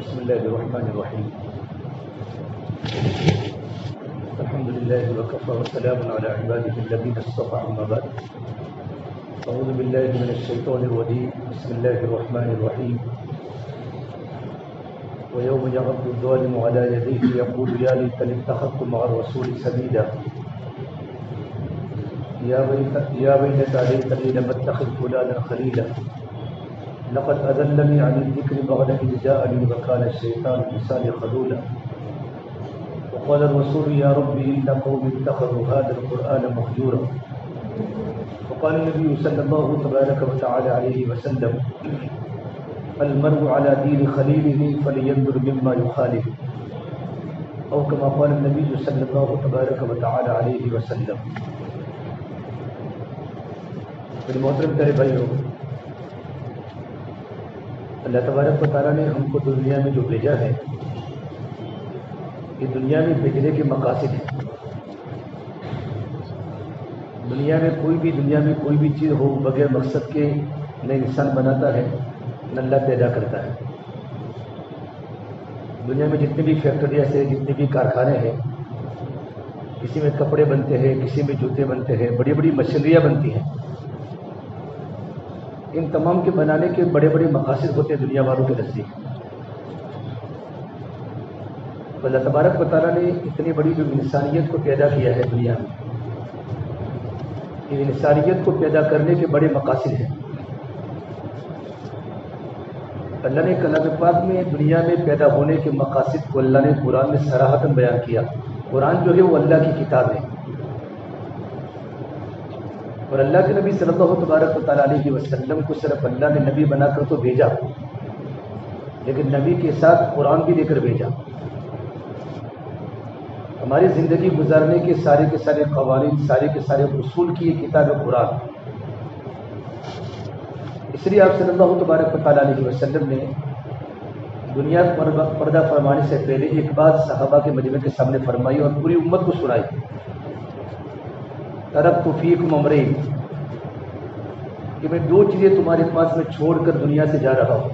بسم الله الرحمن الرحيم. الحمد لله وكفى وسلام على عباده الذين اصطفى، أما بعد. أعوذ بالله من الشيطان الرجيم. بسم الله الرحمن الرحيم. ويوم يعض الظالم على يديه يقول يا ليتني اتخذت مع الرسول سبيلا يا ويلتى ليتني لم اتخذ فلانا خليلا لقد أذلني عن الذكر بعد إذ جاءني وكان الشيطان للإنسان خذولا وقال الرسول يا رب إن قوم اتخذوا هذا القرآن مهجورا وقال النبي صلى الله تبارك وتعالى عليه وسلم المرء على دين خليله فلينظر مما يخالف، أو كما قال النبي صلى الله تبارك وتعالى عليه وسلم. میرے محترم پیارے بھائیوں، اللہ تبارک و تعالیٰ نے ہم کو دنیا میں جو بھیجا ہے، یہ دنیا میں بھیجنے کے مقاصد ہیں. دنیا میں کوئی بھی چیز ہو بغیر مقصد کے نہ انسان بناتا ہے نہ اللہ پیدا کرتا ہے. دنیا میں جتنی بھی فیکٹریاں ہیں، جتنے بھی کارخانے ہیں، کسی میں کپڑے بنتے ہیں، کسی میں جوتے بنتے ہیں، بڑی بڑی مشینریاں بنتی ہیں. ان تمام کے بنانے کے بڑے بڑے مقاصد ہوتے ہیں دنیا والوں کے نزدیک. اللہ تبارک و تعالیٰ نے اتنی بڑی جو انسانیت کو پیدا کیا ہے دنیا میں، یہ انسانیت کو پیدا کرنے کے بڑے مقاصد ہیں. اللہ نے کلام پاک میں دنیا میں پیدا ہونے کے مقاصد کو اللہ نے قرآن میں صراحتاً بیان کیا. قرآن جو ہے وہ اللہ کی کتاب ہے، اور اللہ کے نبی صلی اللہ تبارک و تعالیٰ علیہ وسلم کو صرف اللہ نے نبی بنا کر تو بھیجا، لیکن نبی کے ساتھ قرآن بھی لے کر بھیجا. ہماری زندگی گزارنے کے سارے قوانین، سارے کے سارے اصول کی یہ کتاب ہے قرآن. اس لیے آپ صلی اللہ تبارک و تعالیٰ علیہ وسلم نے دنیا پر پردہ فرمانے سے پہلے ایک بات صحابہ کے مجمع کے سامنے فرمائی اور پوری امت کو سنائی. ترکت فیکم امرین، کہ میں دو چیزیں تمہارے پاس میں چھوڑ کر دنیا سے جا رہا ہوں.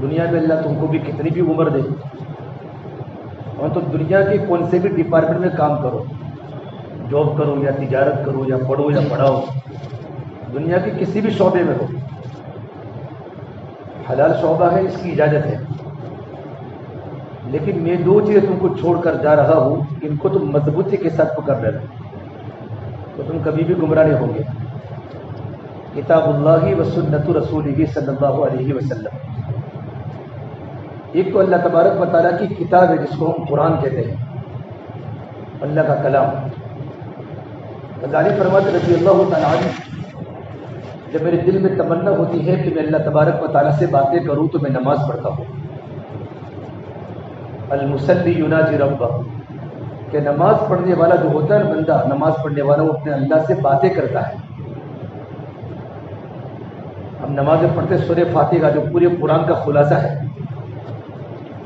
دنیا میں اللہ تم کو بھی کتنی بھی عمر دے اور تم دنیا کے کون سے بھی ڈپارٹمنٹ میں کام کرو، جاب کرو یا تجارت کرو یا پڑھو یا پڑھاؤ، دنیا کے کسی بھی شعبے میں ہو، حلال شعبہ ہے، اس کی اجازت ہے. لیکن میں دو چیزیں تم کو چھوڑ کر جا رہا ہوں، ان کو تم مضبوطی کے ساتھ پکڑ لینا تو تم کبھی بھی گمراہ نہیں ہوں گے. کتاب اللہ و سنت رسولہ صلی اللہ علیہ وسلم. ایک تو اللہ تبارک و تعالیٰ کی کتاب ہے جس کو ہم قرآن کہتے ہیں، اللہ کا کلام. غزالی فرماتے رضی اللہ تعالیٰ عنہ، جب میرے دل میں تمنا ہوتی ہے کہ میں اللہ تبارک و تعالیٰ سے باتیں کروں تو میں نماز پڑھتا ہوں. المصلی یناجی ربہ، کہ نماز پڑھنے والا جو ہوتا ہے بندہ، نماز پڑھنے والا وہ اپنے اللہ سے باتیں کرتا ہے. ہم نماز پڑھتے سورہ فاتحہ جو پورے قرآن کا خلاصہ ہے،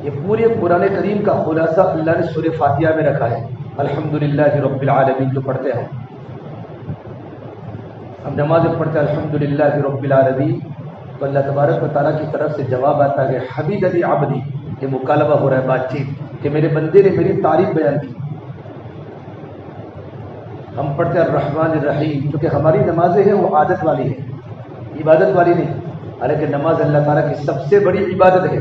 یہ پورے قرآن کریم کا خلاصہ اللہ نے سورہ فاتحہ میں رکھا ہے. الحمدللہ رب العالمین جو پڑھتے ہیں، ہم نماز پڑھتے ہیں الحمدللہ رب العالمین، تو اللہ تبارک و تعالیٰ کی طرف سے جواب آتا ہے حمیدنی عبدی. یہ مکالمہ ہو رہا ہے، بات چیت، کہ میرے بندے نے میری تعریف بیان کی. ہم پڑھتے ہیں الرحمن الرحیم، کیونکہ ہماری نمازیں ہیں وہ عادت والی ہے، عبادت والی نہیں. حالانکہ نماز اللہ تعالیٰ کی سب سے بڑی عبادت ہے.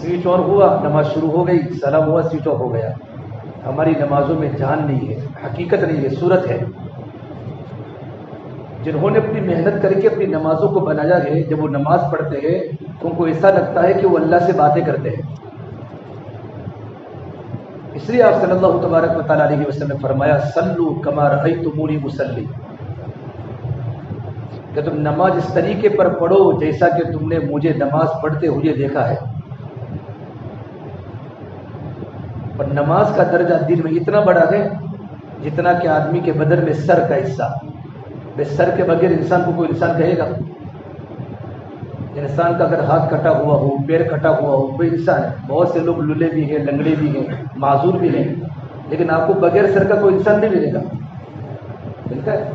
سوئچ آن ہوا، نماز شروع ہو گئی، سلام ہوا، سوئچ آف ہو گیا. ہماری نمازوں میں جان نہیں ہے، حقیقت نہیں ہے، صورت ہے. جنہوں نے اپنی محنت کر کے اپنی نمازوں کو بنایا ہے، جب وہ نماز پڑھتے ہیں تو ان کو ایسا لگتا ہے کہ وہ اللہ سے باتیں کرتے ہیں. اس لیے آپ صلی اللہ تبارک و تعالیٰ علیہ وسلم نے فرمایا صلو کما رأیتمونی اصلی، کہ تم نماز اس طریقے پر پڑھو جیسا کہ تم نے مجھے نماز پڑھتے ہوئے دیکھا ہے. اور نماز کا درجہ دین میں اتنا بڑا ہے جتنا کہ آدمی کے بدن میں سر کا حصہ. بے سر کے بغیر انسان کو کوئی انسان کہے گا؟ انسان کا اگر ہاتھ کٹا ہوا ہو، پیر کٹا ہوا ہو، کوئی انسان ہے. بہت سے لوگ لولے بھی ہیں، لنگڑے بھی ہیں، معذور بھی ہیں، لیکن آپ کو بغیر سر کا کوئی انسان نہیں ملے گا. ملتا ہے؟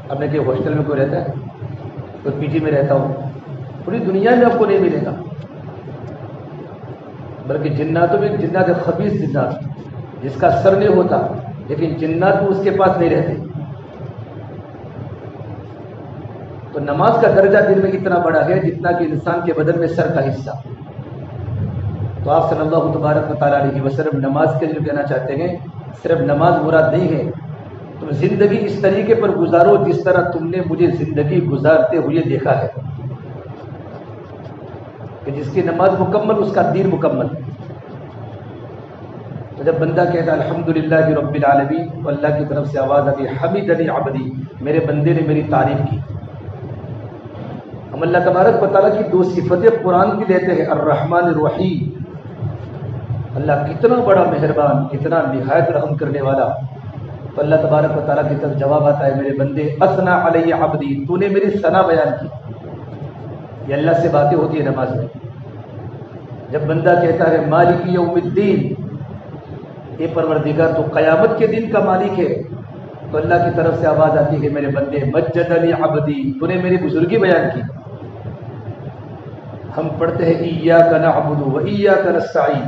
اب میں کہ ہاسٹل میں کوئی رہتا ہے، کوئی پی جی میں رہتا ہوں، پوری دنیا میں آپ کو نہیں ملے گا، بلکہ جناتوں میں جنات خبیث جنات جس کا سر نہیں ہوتا لیکن جنات اس کے پاس نہیں رہتے. تو نماز کا درجہ دل میں اتنا بڑا ہے جتنا کہ انسان کے بدن میں سر کا حصہ. تو آپ صلی اللہ تبارک و تعالیٰ علیہ وسلم نماز کے لیے کہنا چاہتے ہیں صرف نماز مراد نہیں ہے، تم زندگی اس طریقے پر گزارو جس طرح تم نے مجھے زندگی گزارتے ہوئے دیکھا ہے، کہ جس کی نماز مکمل اس کا دین مکمل. تو جب بندہ کہتا ہے الحمدللہ رب العالمین تو اللہ کی طرف سے آواز آتی ہے حمیدنی عبدی، میرے بندے نے میری تعریف کی. ہم اللہ تبارک و تعالیٰ کی دو صفتیں قرآن کی لیتے ہیں، الرحمن الرحیم، اللہ کتنا بڑا مہربان، کتنا نہایت رحم کرنے والا. تو اللہ تبارک و تعالیٰ کی طرف جواب آتا ہے میرے بندے اثنا علی عبدی، تو نے میری ثنا بیان کی. یہ اللہ سے باتیں ہوتی ہے نماز میں. جب بندہ کہتا ہے مالک یوم الدین، اے پروردگار تو قیامت کے دن کا مالک ہے، تو اللہ کی طرف سے آواز آتی ہے میرے بندے مجد علی عبدی، تو نے میری بزرگی بیان کی. ہم پڑھتے ہیں ایاک نعبد و ایاک نستعین،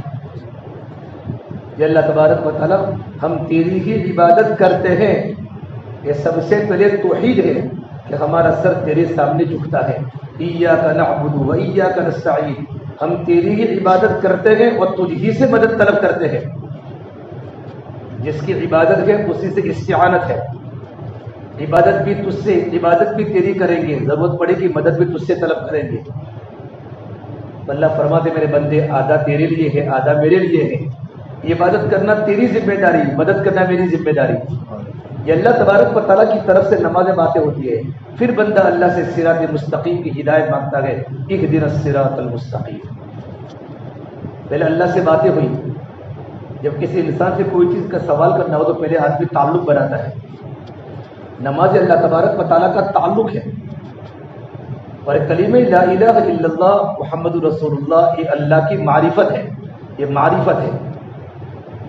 یہ اللہ تبارک و تعالیٰ ہم تیری ہی عبادت کرتے ہیں. یہ سب سے پہلے توحید ہے کہ ہمارا سر تیرے سامنے جھکتا ہے. ایاک نعبد و ایاک نستعین، ہم تیری ہی عبادت کرتے ہیں اور تجھ ہی سے مدد طلب کرتے ہیں. جس کی عبادت ہے اسی سے استعانت ہے. عبادت بھی تجھ سے، عبادت بھی تیری کریں گے، ضرورت پڑے گی مدد بھی تجھ سے طلب کریں گے. اللہ فرماتے میرے بندے آدھا تیرے لیے ہے آدھا میرے لیے ہے. عبادت کرنا تیری ذمہ داری، مدد کرنا میری ذمہ داری. یہ اللہ تبارک و تعالیٰ کی طرف سے نماز باتیں ہوتی ہے. پھر بندہ اللہ سے صراط مستقیم کی ہدایت مانگتا ہے، اہدنا الصراط المستقیم. پہلے اللہ سے باتیں ہوئی. جب کسی انسان سے کوئی چیز کا سوال کرنا ہو تو پہلے آدمی تعلق بناتا ہے. نماز اللہ تبارک و تعالیٰ کا تعلق ہے. اور کلمہ لا الہ الا اللہ محمد رسول اللہ یہ اللہ کی معرفت ہے. یہ معرفت ہے.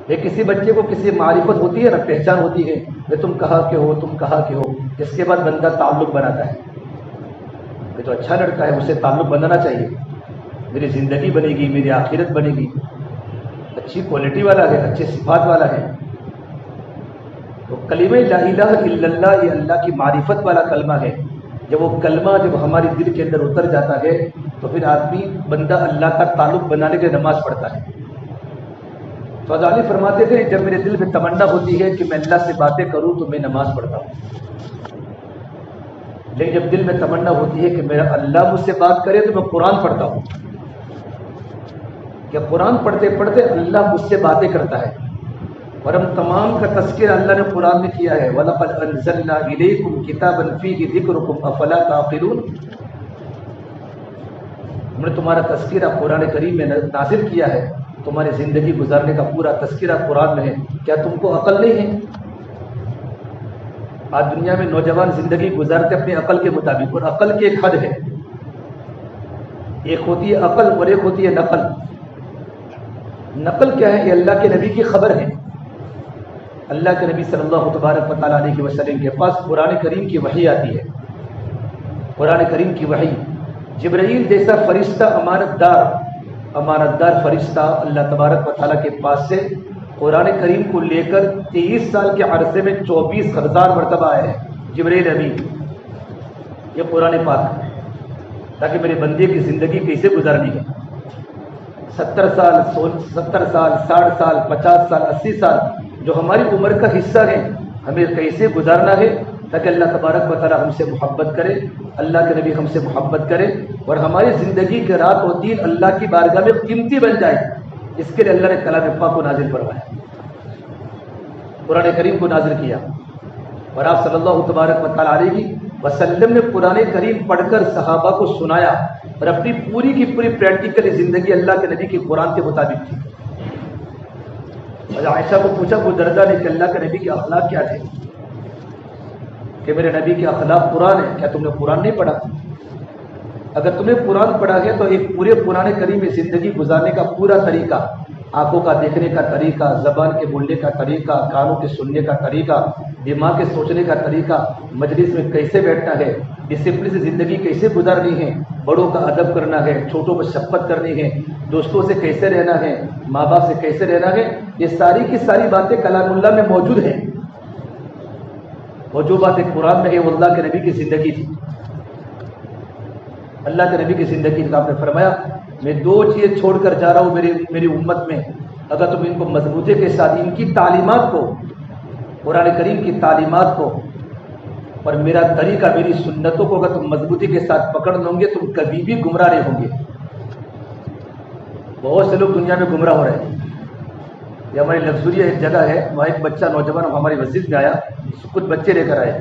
یہ کسی بچے کو کسی معرفت ہوتی ہے نا، پہچان ہوتی ہے کہ تم کہاں کے ہو، تم کہاں کے ہو. اس کے بعد بندہ تعلق بناتا ہے کہ تو اچھا لڑکا ہے، اسے تعلق بنانا چاہیے، میری زندگی بنے گی، میری آخرت بنے گی، اچھی کوالٹی والا ہے، اچھے صفات والا ہے. تو کلمہ لا الہ الا اللہ یہ اللہ کی معرفت والا کلمہ ہے. جب وہ کلمہ جب ہماری دل کے اندر اتر جاتا ہے تو پھر آدمی بندہ اللہ کا تعلق بنانے کے لیے نماز پڑھتا ہے. فضالی فرماتے تھے جب میرے دل میں تمنا ہوتی ہے کہ میں اللہ سے باتیں کروں تو میں نماز پڑھتا ہوں، لیکن جب دل میں تمنا ہوتی ہے کہ میرا اللہ مجھ سے بات کرے تو میں قرآن پڑھتا ہوں. کہ قرآن پڑھتے پڑھتے اللہ مجھ سے باتیں کرتا ہے. اور ہم تمام کا تذکرہ اللہ نے قرآن میں کیا ہے، وَلَقَدْ أَنزَلْنَا إِلَيْكُمْ كِتَابًا فِيهِ ذِكْرُكُمْ أَفَلَا تَعْقِلُونَ. ہم نے تمہارا تذکرہ قرآن کریم میں نازل کیا ہے، تمہاری زندگی گزارنے کا پورا تذکرہ قرآن میں ہے، کیا تم کو عقل نہیں ہے؟ آج دنیا میں نوجوان زندگی گزارتے اپنی عقل کے مطابق، اور عقل کی ایک حد ہے. ایک ہوتی ہے عقل اور ایک ہوتی ہے نقل. نقل کیا ہے؟ یہ اللہ کے نبی کی خبر ہے. اللہ کے نبی صلی اللہ تبارک و تعالیٰ علیہ وسلم کے پاس قرآن کریم کی وحی آتی ہے. قرآن کریم کی وحی جبرائیل جیسا فرشتہ امانت دار فرشتہ اللہ تبارک و تعالیٰ کے پاس سے قرآن کریم کو لے کر 23 سال کے عرصے میں 24,000 مرتبہ آئے ہیں. جبرائیل امین یہ قرآن پاک تاکہ میرے بندے کی زندگی کیسے گزارنی ہے. 70 سال 60 سال 50 سال 80 سال جو ہماری عمر کا حصہ ہے ہمیں کیسے گزارنا ہے تاکہ اللہ تبارک و تعالیٰ ہم سے محبت کرے، اللہ کے نبی ہم سے محبت کرے اور ہماری زندگی کے رات و دن اللہ کی بارگاہ میں قیمتی بن جائے. اس کے لیے اللہ نے کلام پاک کو نازل فرمایا، قرآن کریم کو نازل کیا. اور آپ صلی اللہ تبارک و تعالیٰ علیہ وسلم نے قرآن کریم پڑھ کر صحابہ کو سنایا اور اپنی پوری کی پوری پریکٹیکل زندگی اللہ کے نبی کے قرآن کے مطابق تھی. اور عائشہ کو پوچھا وہ درجہ نے کہ اللہ کے نبی کے اخلاق کیا تھے؟ کہ میرے نبی کے اخلاق قرآن ہے. کیا تم نے قرآن نہیں پڑھا؟ اگر تم نے قرآن پڑھا ہے تو ایک پورے قرآن کریم میں زندگی گزارنے کا پورا طریقہ آنکھوں کا دیکھنے کا طریقہ، زبان کے بولنے کا طریقہ، کانوں کے سننے کا طریقہ، دماغ کے سوچنے کا طریقہ، مجلس میں کیسے بیٹھنا ہے، ڈسپلن سے زندگی کیسے گزارنی ہے، بڑوں کا ادب کرنا ہے، چھوٹوں کو شفقت کرنی ہے، دوستوں سے کیسے رہنا ہے، ماں باپ سے کیسے رہنا ہے، یہ ساری کی ساری باتیں کلام اللہ میں موجود ہیں. اور جو باتیں قرآن میں ہے وہ اللہ کے نبی کی زندگی تھی. اللہ کے نبی کی زندگی کا آپ نے فرمایا میں 2 چیزیں چھوڑ کر جا رہا ہوں میری امت میں، اگر تم ان کو مضبوطی کے ساتھ ان کی تعلیمات کو، قرآن کریم کی تعلیمات کو اور میرا طریقہ، میری سنتوں کو اگر تم مضبوطی کے ساتھ پکڑ لو گے تم کبھی بھی گمراہ نہیں ہوں گے. بہت سے لوگ دنیا میں گمراہ ہو رہے ہیں. یہ ہماری لگژری ایک جگہ ہے، وہاں ایک بچہ نوجوان ہماری مسجد میں آیا، کچھ بچے لے کر آئے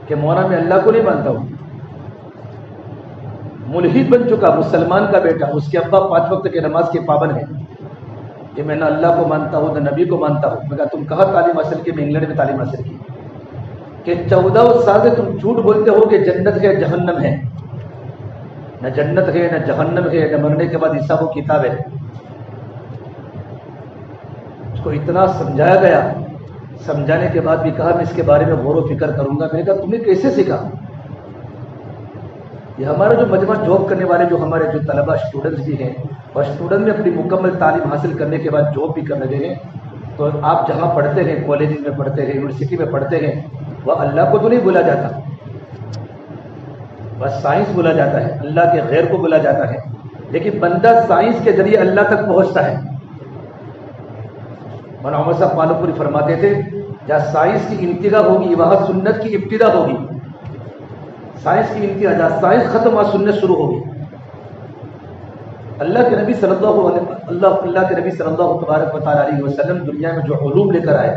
کہ مولانا میں اللہ کو نہیں مانتا ہوں. ملحد بن چکا، مسلمان کا بیٹا، اس کے ابا 5 وقت کی نماز کے پابند ہیں کہ میں نہ اللہ کو مانتا ہوں نہ نبی کو مانتا ہوں. میں کہا تم کہاں تعلیم حاصل کی؟ میں انگلینڈ میں تعلیم حاصل کی. کہ 14 سال سے تم جھوٹ بولتے ہو کہ جنت ہے جہنم ہے. نہ جنت ہے نہ جہنم ہے، نہ مرنے کے بعد حساب و کتاب ہے. اس کو اتنا سمجھایا گیا، سمجھانے کے بعد بھی کہا میں اس کے بارے میں غور و فکر کروں گا. میں نے کہا تم نے کیسے سیکھا؟ یہ ہمارا جو مجمع جاب کرنے والے جو ہمارے جو طلبہ اسٹوڈنٹس بھی ہیں اور اسٹوڈنٹ میں اپنی مکمل تعلیم حاصل کرنے کے بعد جاب بھی کر رہے ہیں، تو آپ جہاں پڑھتے ہیں، کالج میں پڑھتے ہیں، یونیورسٹی میں پڑھتے ہیں، وہ اللہ کو تو نہیں بولا جاتا، بس سائنس بولا جاتا ہے، اللہ کے غیر کو بولا جاتا ہے. لیکن بندہ سائنس کے ذریعے اللہ تک پہنچتا ہے. مولانا عمر صاحب پالو پوری فرماتے تھے جہاں سائنس کی انتہا ہوگی وہاں سنت کی ابتدا ہوگی. سائنس کی انتہا جہاں سائنس ختم وہاں سنت شروع ہوگی. اللہ کے نبی صلی اللہ تبارک و تعالیٰ علیہ وسلم دنیا میں جو علوم لے کر آئے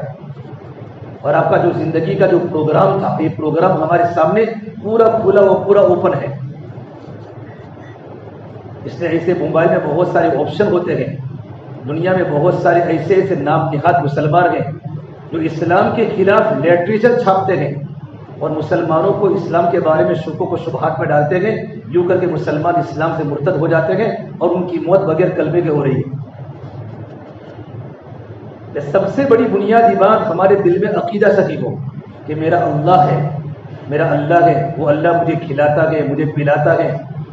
اور آپ کا جو زندگی کا جو پروگرام تھا، یہ پروگرام ہمارے سامنے پورا کھلا و پورا اوپن ہے. اس میں ایسے موبائل میں بہت سارے آپشن ہوتے ہیں، دنیا میں بہت سارے ایسے نام نہاد مسلمان ہیں جو اسلام کے خلاف لٹریچر چھاپتے ہیں اور مسلمانوں کو اسلام کے بارے میں شکوک و شبہات میں ڈالتے ہیں. یوں کر کے مسلمان اسلام سے مرتد ہو جاتے ہیں اور ان کی موت بغیر کلمے کے ہو رہی ہے. یہ سب سے بڑی بنیادی بات ہمارے دل میں عقیدہ صحیح ہو کہ میرا اللہ ہے، میرا اللہ ہے، وہ اللہ مجھے کھلاتا ہے، مجھے پلاتا ہے،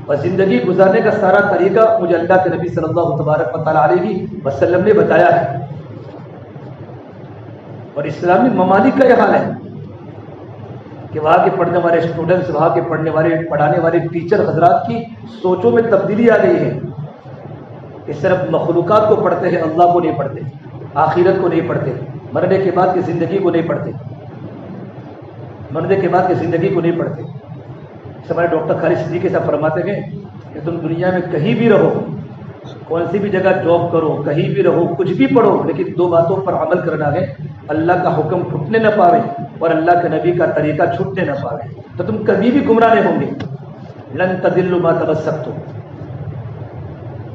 اور زندگی گزارنے کا سارا طریقہ مجھے اللہ کے نبی صلی اللہ تبارک و تعالیٰ علیہ وسلم نے بتایا ہے. اور اسلامی ممالک کا یہ حال ہے کہ وہاں کے پڑھنے والے اسٹوڈنٹس، وہاں کے پڑھانے والے ٹیچر حضرات کی سوچوں میں تبدیلی آ گئی ہے کہ صرف مخلوقات کو پڑھتے ہیں، اللہ کو نہیں پڑھتے، آخرت کو نہیں پڑھتے، مرنے کے بعد کی زندگی کو نہیں پڑھتے، مرنے کے بعد کی زندگی کو نہیں پڑھتے. ہمارے ڈاکٹر خالد صدیقی صاحب فرماتے ہیں کہ تم دنیا میں کہیں بھی رہو، کون سی بھی جگہ جاب کرو، کہیں بھی رہو، کچھ بھی پڑھو، لیکن 2 باتوں پر عمل کرنا ہے: اللہ کا حکم پھٹنے نہ پاوے اور اللہ کے نبی کا طریقہ چھوٹنے نہ پاوے، تو تم کبھی بھی گمراہ نہیں ہوں گے. لن تضلوا ما تمسکتم.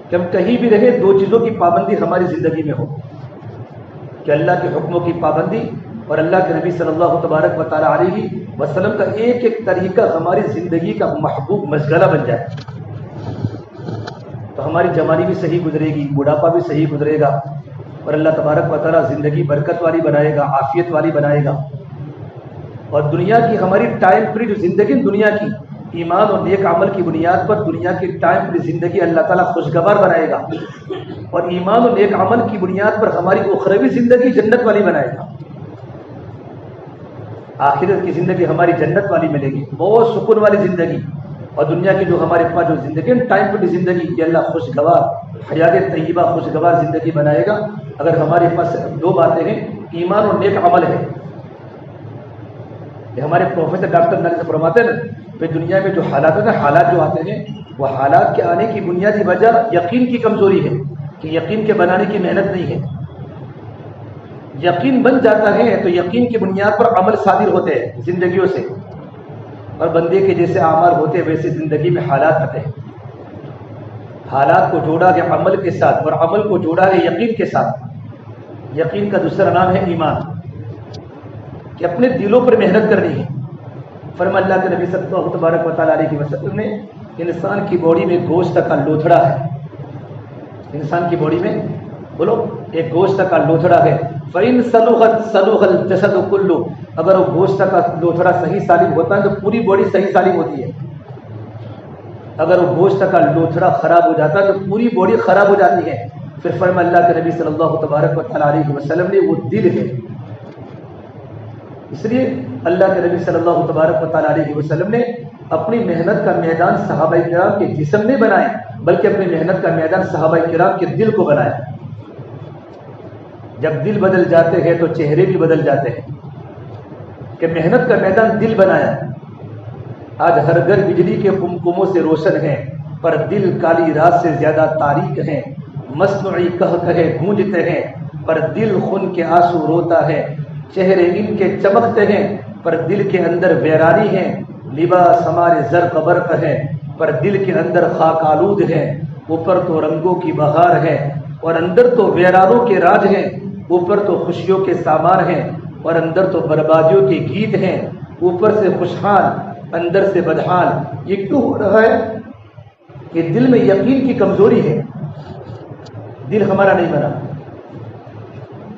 کہ ہم کہیں بھی رہے 2 چیزوں کی پابندی ہماری زندگی میں ہو کہ اللہ کے حکموں کی پابندی اور اللہ کے نبی صلی اللہ تبارک و تعالیٰ علیہ وسلم کا ایک ایک طریقہ ہماری زندگی کا محبوب مشغلہ بن جائے. تو ہماری جوانی بھی صحیح گزرے گی، بڑھاپا بھی صحیح گزرے گا اور اللہ تبارک و تعالیٰ زندگی برکت والی بنائے گا، عافیت والی بنائے گا. اور دنیا کی ہماری ٹائم فری جو زندگی دنیا کی ایمان اور نیک عمل کی بنیاد پر دنیا کی ٹائم فری زندگی اللہ تعالیٰ خوشگوار بنائے گا اور ایمان اور نیک عمل کی بنیاد پر ہماری اخروی زندگی جنت والی بنائے گا. آخرت کی زندگی ہماری جنت والی ملے گی، بہت سکون والی زندگی. اور دنیا کی جو ہمارے پاس جو زندگی ٹائم فری زندگی یہ اللہ خوشگوار حیات طیبہ خوشگوار زندگی بنائے گا اگر ہمارے پاس 2 باتیں ہیں: ایمان اور نیک عمل ہے. یہ ہمارے پروفیسر ڈاکٹر نالی سے فرماتے ہیں کہ دنیا میں جو حالات ہیں، حالات جو آتے ہیں وہ حالات کے آنے کی بنیادی وجہ یقین کی کمزوری ہے کہ یقین کے بنانے کی محنت نہیں ہے. یقین بن جاتا ہے تو یقین کی بنیاد پر عمل صادر ہوتے ہیں زندگیوں سے، اور بندے کے جیسے اعمال ہوتے ہیں ویسے زندگی میں حالات آتے ہیں. حالات کو جوڑا گیا عمل کے ساتھ اور عمل کو جوڑا گیا یقین کے ساتھ. یقین کا دوسرا نام ہے ایمان، کہ اپنے دلوں پر محنت کرنی ہے. فرما اللہ کے نبی صلی اللہ تبارک و تعالیٰ علیہ وسلم نے انسان کی باڈی میں گوشت کا لوتھڑا ہے، انسان کی باڈی میں بولو ایک گوشت کا لوتھڑا ہے، فَإِن صَلُحَتْ صَلُحَ الْجَسَدُ كُلُّهُ، اگر وہ گوشت کا لوتھڑا صحیح سالم ہوتا ہے تو پوری باڈی صحیح سالم ہوتی ہے، اگر وہ گوشت کا لوتھڑا خراب ہو جاتا ہے تو پوری باڈی خراب ہو جاتی ہے۔ پھر فرمایا اللہ کے نبی صلی اللہ تبارک و تعالیٰ علیہ وسلم نے وہ دل ہے، اس لیے اللہ کے نبی صلی اللہ تبارک و تعالیٰ علیہ وسلم نے اپنی محنت کا میدان صحابہ کرام کے جسم نہیں بنائے، بلکہ اپنی محنت کا میدان صحابہ کرام کے دل کو بنایا۔ جب دل بدل جاتے ہیں تو چہرے بھی بدل جاتے ہیں، کہ محنت کا میدان دل بنایا۔ آج ہر گھر بجلی کے قمقموں سے روشن ہے، پر دل کالی رات سے زیادہ تاریک ہیں، مصنوعی کہے گونجتے ہیں، پر دل خون کے آنسو روتا ہے، چہرے ان کے چمکتے ہیں پر دل کے اندر ویرانی ہے، لباس ہمارے زرق برق ہے پر دل کے اندر خاک آلود ہے، اوپر تو رنگوں کی بہار ہے اور اندر تو ویرانوں کے راج ہیں، اوپر تو خوشیوں کے سامان ہیں اور اندر تو بربادیوں کے گیت ہیں، اوپر سے خوشحال اندر سے بدحال۔ یہ کیوں ہو رہا ہے؟ کہ دل میں یقین کی کمزوری ہے، دل ہمارا نہیں بنا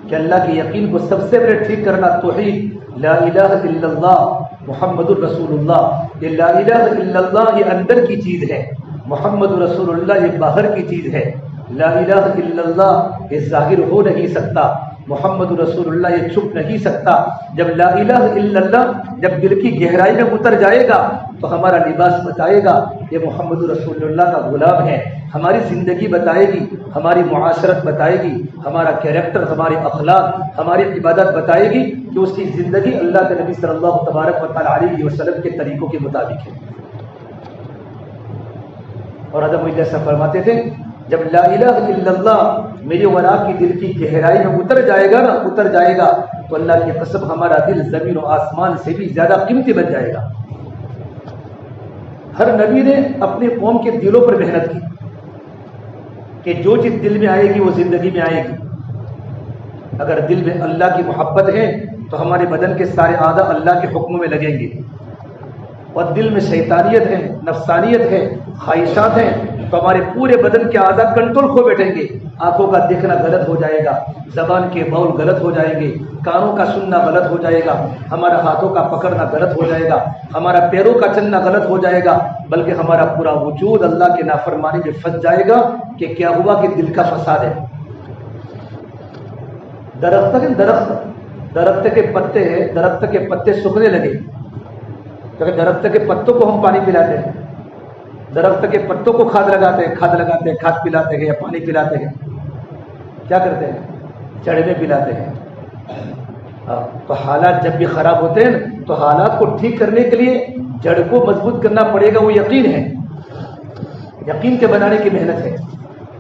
کہ اللہ کے یقین کو سب سے پہلے ٹھیک کرنا توحید، لا الہ الا اللہ محمد الرسول اللہ۔ یہ لا الہ الا اللہ یہ اندر کی چیز ہے، محمد رسول اللہ یہ باہر کی چیز ہے۔ لا الہ الا اللہ یہ ظاہر ہو نہیں سکتا، محمد رسول اللہ یہ چھپ نہیں سکتا۔ جب لا الہ الا اللہ جب دل کی گہرائی میں اتر جائے گا تو ہمارا لباس بتائے گا یہ محمد رسول اللہ کا غلام ہے، ہماری زندگی بتائے گی، ہماری معاشرت بتائے گی، ہمارا کیریکٹر، ہمارے اخلاق، ہماری عبادت بتائے گی کہ اس کی زندگی اللہ کے نبی صلی اللہ تبارک و تعالیٰ علیہ وسلم کے طریقوں کے مطابق ہے۔ اور حضرت محی ایسا فرماتے تھے جب لا الہ الا اللہ میرے اور آپ کی دل کی گہرائی میں اتر جائے گا تو اللہ کی قسم ہمارا دل زمین و آسمان سے بھی زیادہ قیمتی بن جائے گا۔ ہر نبی نے اپنے قوم کے دلوں پر محنت کی کہ جو چیز دل میں آئے گی وہ زندگی میں آئے گی۔ اگر دل میں اللہ کی محبت ہے تو ہمارے بدن کے سارے اعضاء اللہ کے حکم میں لگیں گے، اور دل میں شیطانیت ہے، نفسانیت ہے، خواہشات ہیں تو ہمارے پورے بدن کے اعضاء کنٹرول کھو بیٹھیں گے۔ آنکھوں کا دیکھنا غلط ہو جائے گا، زبان کے بول غلط ہو جائیں گے، کانوں کا سننا غلط ہو جائے گا، ہمارا ہاتھوں کا پکڑنا غلط ہو جائے گا، ہمارا پیروں کا چلنا غلط ہو جائے گا، بلکہ ہمارا پورا وجود اللہ کے نافرمانی میں پھنس جائے گا۔ کہ کیا ہوا کہ دل کا فساد ہے۔ درخت کے پتے ہیں، درخت کے پتے سوکھنے لگے کیونکہ درخت کے پتوں کو ہم پانی پلاتے ہیں، درخت کے پتوں کو کھاد لگاتے ہیں، کھاد پلاتے ہیں یا پانی پلاتے ہیں، کیا کرتے ہیں؟ جڑ میں پلاتے ہیں۔ تو حالات جب بھی خراب ہوتے ہیں تو حالات کو ٹھیک کرنے کے لیے جڑ کو مضبوط کرنا پڑے گا، وہ یقین ہے، یقین کے بنانے کی محنت ہے،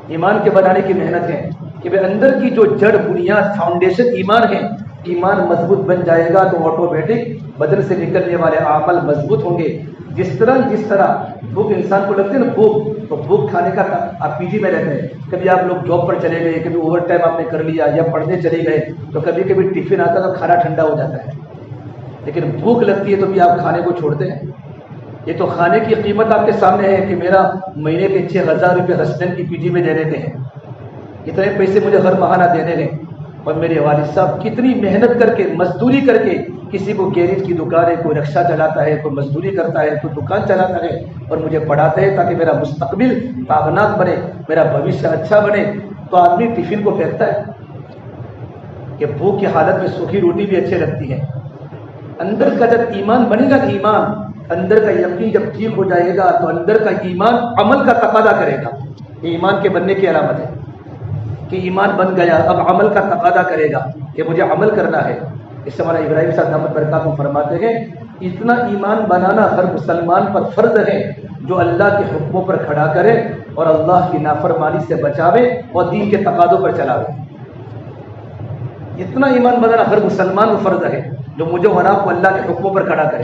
ایمان کے بنانے کی محنت ہے کہ بے اندر کی جو جڑ، بنیاد، فاؤنڈیشن ایمان ہے، ایمان مضبوط بن جائے گا تو آٹومیٹک بدن سے نکلنے والے اعمال مضبوط ہوں گے۔ جس طرح بھوک انسان کو لگتی ہے نا، بھوک، تو بھوک کھانے کا آپ پی جی میں رہتے ہیں، کبھی آپ لوگ جاب پر چلے گئے، کبھی اوور ٹائم آپ نے کر لیا یا پڑھنے چلے گئے تو کبھی کبھی ٹفن آتا تو کھانا ٹھنڈا ہو جاتا ہے، لیکن بھوک لگتی ہے تو بھی آپ کھانے کو چھوڑتے ہیں۔ یہ تو کھانے کی قیمت آپ کے سامنے ہے کہ میرا مہینے کے 6,000 روپے ہسبینڈ کی پی جی میں دے دیتے ہیں، اتنے پیسے مجھے ہر ماہانہ دینے ہیں، اور میرے والد صاحب کتنی محنت کر کے، مزدوری کر کے، کسی کو گیریج کی دکان ہے، کوئی رکشہ چلاتا ہے، کوئی مزدوری کرتا ہے، کوئی دکان چلاتا ہے، اور مجھے پڑھاتے ہیں تاکہ میرا مستقبل تابناک بنے، میرا بھوشیہ اچھا بنے۔ تو آدمی ٹفن کو پھینکتا ہے کہ بھوک کی حالت میں سوکھی روٹی بھی اچھی لگتی ہے۔ اندر کا جب ایمان بنے گا، ایمان، اندر کا یقین جب ٹھیک ہو جائے گا تو اندر کا ایمان عمل کا تقاضا کرے گا۔ یہ ایمان کے بننے کی علامت ہے کہ ایمان بن گیا، اب عمل کا تقاضا کرے گا کہ مجھے عمل کرنا ہے۔ اس سے ہمارا ابراہیم صاحب دامت برکاتہ فرماتے ہیں اتنا ایمان بنانا ہر مسلمان پر فرض ہے جو اللہ کے حکموں پر کھڑا کرے اور اللہ کی نافرمانی سے بچاوے اور دین کے تقاضوں پر چلاوے۔ اتنا ایمان بنانا ہر مسلمان کو فرض ہے جو مجھے اور آپ کو اللہ کے حکموں پر کھڑا کرے۔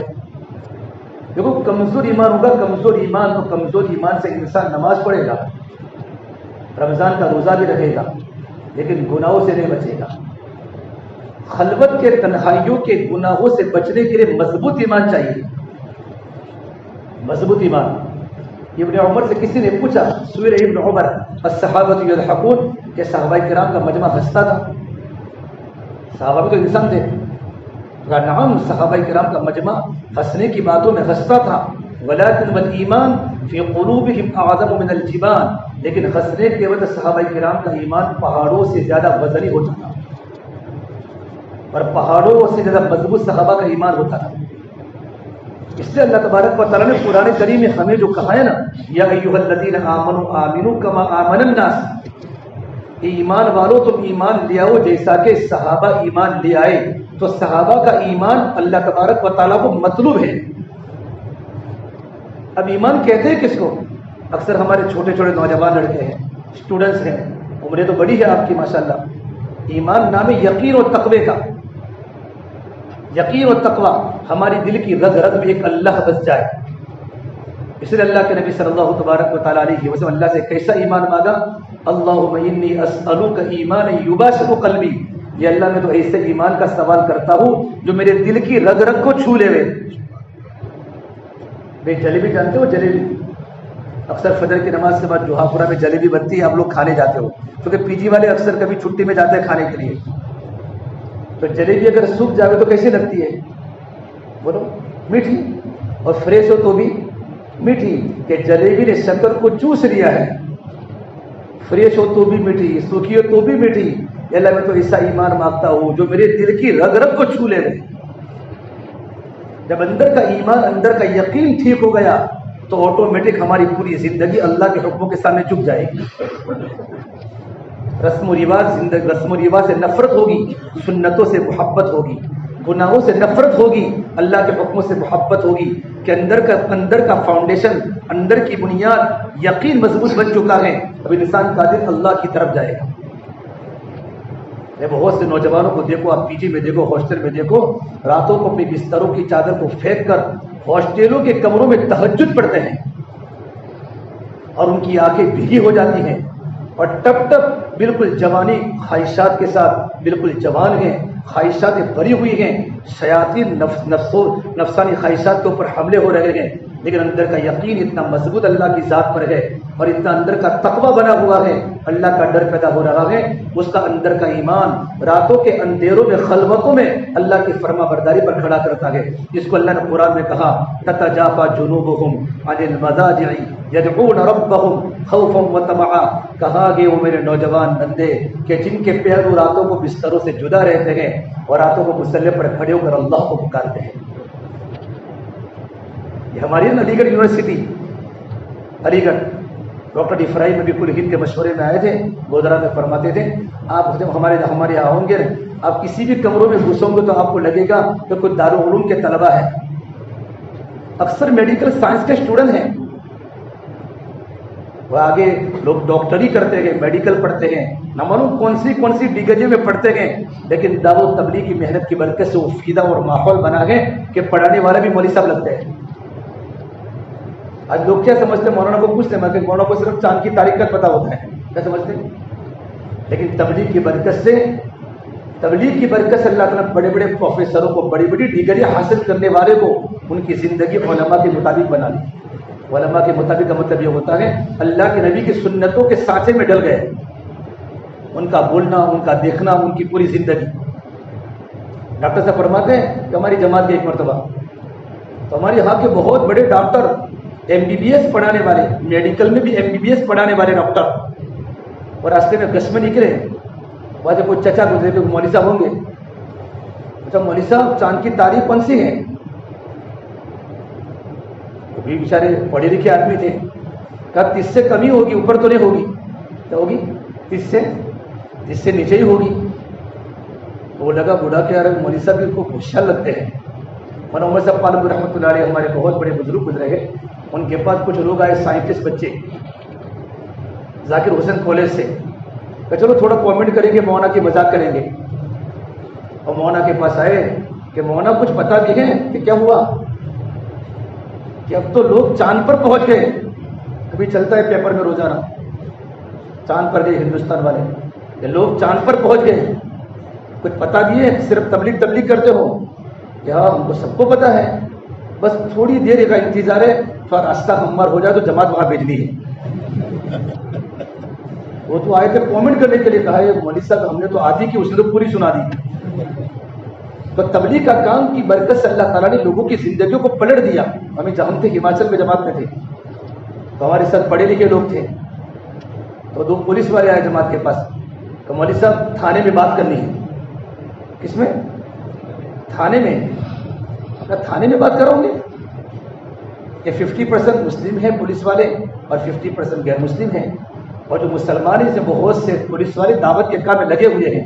دیکھو کمزور ایمان ہوگا، کمزور ایمان، تو کمزور ایمان سے انسان نماز پڑھے گا، رمضان کا روزہ بھی رکھے گا، لیکن گناہوں سے نہیں بچے گا۔ خلوت کے تنہائیوں کے گناہوں سے بچنے کے لیے مضبوط ایمان چاہیے، مضبوط ایمان۔ ابن عمر سے کسی نے پوچھا، سئل ابن عمر الصحابۃ یضحکون، کہ صحابہ کرام کا مجمع ہنستا تھا؟ صحابہ بھی تو انسان تھے. کہا نعم، صحابہ کرام کا مجمع ہنسنے کی باتوں میں ہنستا تھا، ولکن والایمان فی قلوبہم اعظم من الجبال، لیکن ہنسنے کے وجہ صحابہ کرام کا ایمان پہاڑوں سے زیادہ وزنی ہوتا تھا، اور پہاڑوں سے زیادہ مضبوط صحابہ کا ایمان ہوتا تھا. اس لیے اللہ تبارک و تعالیٰ نے قرآن کریم میں ہمیں جو کہا ہے نا، یا ایھا الذین آمنوا آمنوا کما آمن الناس، ایمان والو تم ایمان لے آؤ جیسا کہ صحابہ ایمان لے آئے. تو صحابہ کا ایمان اللہ تبارک و تعالیٰ کو مطلوب ہے. اب ایمان کہتے ہیں کس کو؟ اکثر ہمارے چھوٹے چھوٹے نوجوان لڑکے ہیں، اسٹوڈنٹس ہیں، عمریں تو بڑی ہے آپ کی ماشاءاللہ. ایمان نام ہے یقین اور تقوی کا. یقین اور تقوی، ہماری دل کی رگ رگ میں ایک اللہ بس جائے. اس لیے اللہ کے نبی صلی اللہ تبارک و تعالیٰ علیہ وسلم اللہ سے کیسا ایمان مانگا؟ اللہم انی اسألوک ایمان یباشر قلبی، یہ اللہ میں تو ایسے ایمان کا سوال کرتا ہوں جو میرے دل کی رگ رگ کو چھو لے ہوئے. بھائی جلیبی جانتے ہو؟ جلیبی اکثر فجر کی نماز کے بعد جوہا پورا میں جلیبی بنتی ہے، آپ لوگ کھانے جاتے ہو، کیونکہ پی جی والے اکثر کبھی چھٹی میں جاتے ہیں کھانے کے لیے. تو جلیبی اگر سوکھ جاوے تو کیسی لگتی ہے؟ بولو، میٹھی. اور فریش ہو تو بھی میٹھی. کہ جلیبی نے شکر کو چوس لیا ہے. فریش ہو تو بھی میٹھی، سوکھی ہو تو بھی میٹھی. اللہ میں تو ایسا ایمان مانگتا ہوں جو میرے دل کی رگ رگ کو چھو لے گئے. جب اندر کا ایمان، اندر کا یقین ٹھیک ہو گیا تو آٹومیٹک ہماری پوری زندگی اللہ کے حکموں کے سامنے جھک جائے گی. رسم و رواج سے نفرت ہوگی، سنتوں سے محبت ہوگی، گناہوں سے نفرت ہوگی، اللہ کے حکموں سے محبت ہوگی. کہ اندر کا فاؤنڈیشن، اندر کی بنیاد یقین مضبوط بن چکا ہے. اب انسان کا دل اللہ کی طرف جائے گا. بہت سے نوجوانوں کو دیکھو، آپ پی جی میں دیکھو، ہاسٹل میں دیکھو، راتوں کو اپنی بستروں کی چادر کو پھینک کر ہاسٹلوں کے کمروں میں تہجد پڑھتے ہیں، اور ان کی آنکھیں بھیگی ہو جاتی ہیں، اور ٹپ ٹپ بالکل جوانی خواہشات کے ساتھ بالکل جوان ہیں، خواہشات بھری ہوئی ہیں، شیاطین نفسانی خواہشات کے اوپر حملے ہو رہے ہیں. لیکن اندر کا یقین اتنا مضبوط اللہ کی ذات پر ہے، اور اتنا اندر کا تقوی بنا ہوا ہے، اللہ کا ڈر پیدا ہو رہا ہے. اس کا اندر کا ایمان راتوں کے اندھیروں میں، خلوتوں میں اللہ کی فرما برداری پر کھڑا کرتا ہے. جس کو اللہ نے قرآن میں کہا تتجافى جنوبهم عن المضاجع يدعون ربهم خوفا وطمعا. کہا گے وہ میرے نوجوان بندے کہ جن کے پیرو راتوں کو بستروں سے جدا رہتے ہیں اور راتوں کو مسلح پر کھڑے ہو کر اللہ کو پکارتے ہیں. یہ ہماری علی گڑھ یونیورسٹی، علی گڑھ ڈاکٹر افرائی میں بھی کل ہند کے مشورے میں آئے تھے، گودرا میں فرماتے تھے آپ جب ہمارے یہاں ہوں گے، آپ کسی بھی کمروں میں گھسوں گے تو آپ کو لگے گا کہ کوئی دارالعلوم کے طلبہ ہے. اکثر میڈیکل سائنس کے اسٹوڈنٹ ہیں، وہ آگے لوگ ڈاکٹری کرتے ہیں، میڈیکل پڑھتے ہیں، نہ معلوم کون سی ڈگریوں میں پڑھتے ہیں، لیکن دعوت تبلیغ کی محنت کی برکت سے وہ فیدہ اور ماحول بنا ہے کہ پڑھانے والا بھی مولوی صاحب لگتے ہیں. آج لوگ کیا سمجھتے ہیں؟ مولانا کو پوچھتے ہیں کہ مولانا کو صرف چاند کی تاریخ کا پتہ ہوتا ہے، کیا سمجھتے ہیں؟ لیکن تبلیغ کی برکت سے اللہ تعالیٰ بڑے بڑے پروفیسروں کو، بڑی بڑی ڈگریاں حاصل کرنے والے کو ان کی زندگی علماء کے مطابق بنا لی. علماء کے مطابق کا مطلب یہ ہوتا ہے اللہ کے نبی کی سنتوں کے سانچے میں ڈل گئے. ان کا بولنا، ان کا دیکھنا، ان کی پوری زندگی. ڈاکٹر صاحب فرماتے ہیں کہ ہماری جماعت کے ایک مرتبہ تو ہمارے یہاں کے بہت بڑے doctor, M B B S پڑھانے والے، میڈیکل میں بھی ایم بی بی ایس پڑھانے والے ڈاکٹر، اور راستے میں بس میں نکلے، وہاں سے کوئی چچا گزرے تو مولوی صاحب ہوں گے. اچھا مولوی صاحب چاند کی تاریخ کون سی ہے؟ وہ بھی بیچارے پڑھے لکھے آدمی تھے. کہا 30 سے کمی ہوگی، اوپر تو نہیں ہوگی. کیا ہوگی؟ 30 سے نیچے ہی ہوگی. تو وہ لگا بوڑھا کہ یار مولوی صاحب ان کو ہوشیار لگتے ہیں. مولانا عمر صاحب پالپور رحمۃ اللہ علیہ ہمارے بہت بڑے بزرگ گزرے ہیں. ان کے پاس کچھ لوگ آئے، سائنٹسٹ بچے، ذاکر حسین کالج سے، کہ چلو تھوڑا کامنٹ کریں گے، مولانا کی مذاق کریں گے. اور مولانا کے پاس آئے کہ مولانا کچھ پتہ بھی ہے کہ کیا ہوا؟ کہ اب تو لوگ چاند پر پہنچ گئے. ابھی چلتا ہے پیپر میں روزانہ، چاند پر گئے ہندوستان والے، کہ لوگ چاند پر پہنچ گئے. کچھ پتہ بھی ہے؟ صرف تبلیغ کرتے ہو؟ کہ ہاں ہم کو سب کو پتہ ہے. بس تھوڑی دیر کا انتظار ہے، تھوڑا راستہ ہموار ہو جائے تو جماعت وہاں بھیجنی ہے۔ وہ تو آئے تھے کامنٹ کرنے کے لیے، کہا ہے مولوی صاحب ہم نے تو آدھی کی، اس نے تو پوری سنا دی۔ تو تبلیغ کا کام کی برکت سے اللہ تعالیٰ نے لوگوں کی زندگیوں کو پلٹ دیا۔ ہمیں جہاں تھے ہماچل میں جماعت میں تھے، تو ہمارے ساتھ پڑھے لکھے لوگ تھے، تو 2 پولیس والے آئے جماعت کے پاس کہ مولوی صاحب تھانے میں بات کرنی ہے۔ کس میں؟ تھانے میں۔ تھانے میں بات کراؤں گے کہ 50% مسلم ہیں پولیس والے اور 50% غیر مسلم ہیں، اور جو مسلمان ہیں بہت سے پولیس والے دعوت کے کام میں لگے ہوئے ہیں۔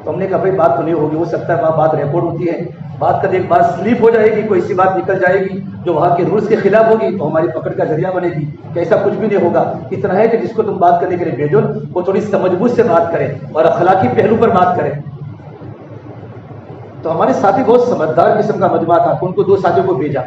تو ہم نے کہا بھائی بات تو نہیں ہوگی، ہو سکتا ہے وہاں بات ریکارڈ ہوتی ہے، بات کا ایک بات سلیپ ہو جائے گی، کوئی ایسی بات نکل جائے گی جو وہاں کے رولز کے خلاف ہوگی تو ہماری پکڑ کا ذریعہ بنے گی، کہ ایسا کچھ بھی نہیں ہوگا۔ اتنا ہے کہ جس کو تم بات کرنے کے لیے بھیجو وہ تھوڑی سمجھ بوجھ سے بات کرے اور اخلاقی پہلو پر بات کرے۔ تو ہمارے ساتھی بہت سمجھدار قسم کا مجموعہ تھا، ان کو 2 ساتھیوں کو بھیجا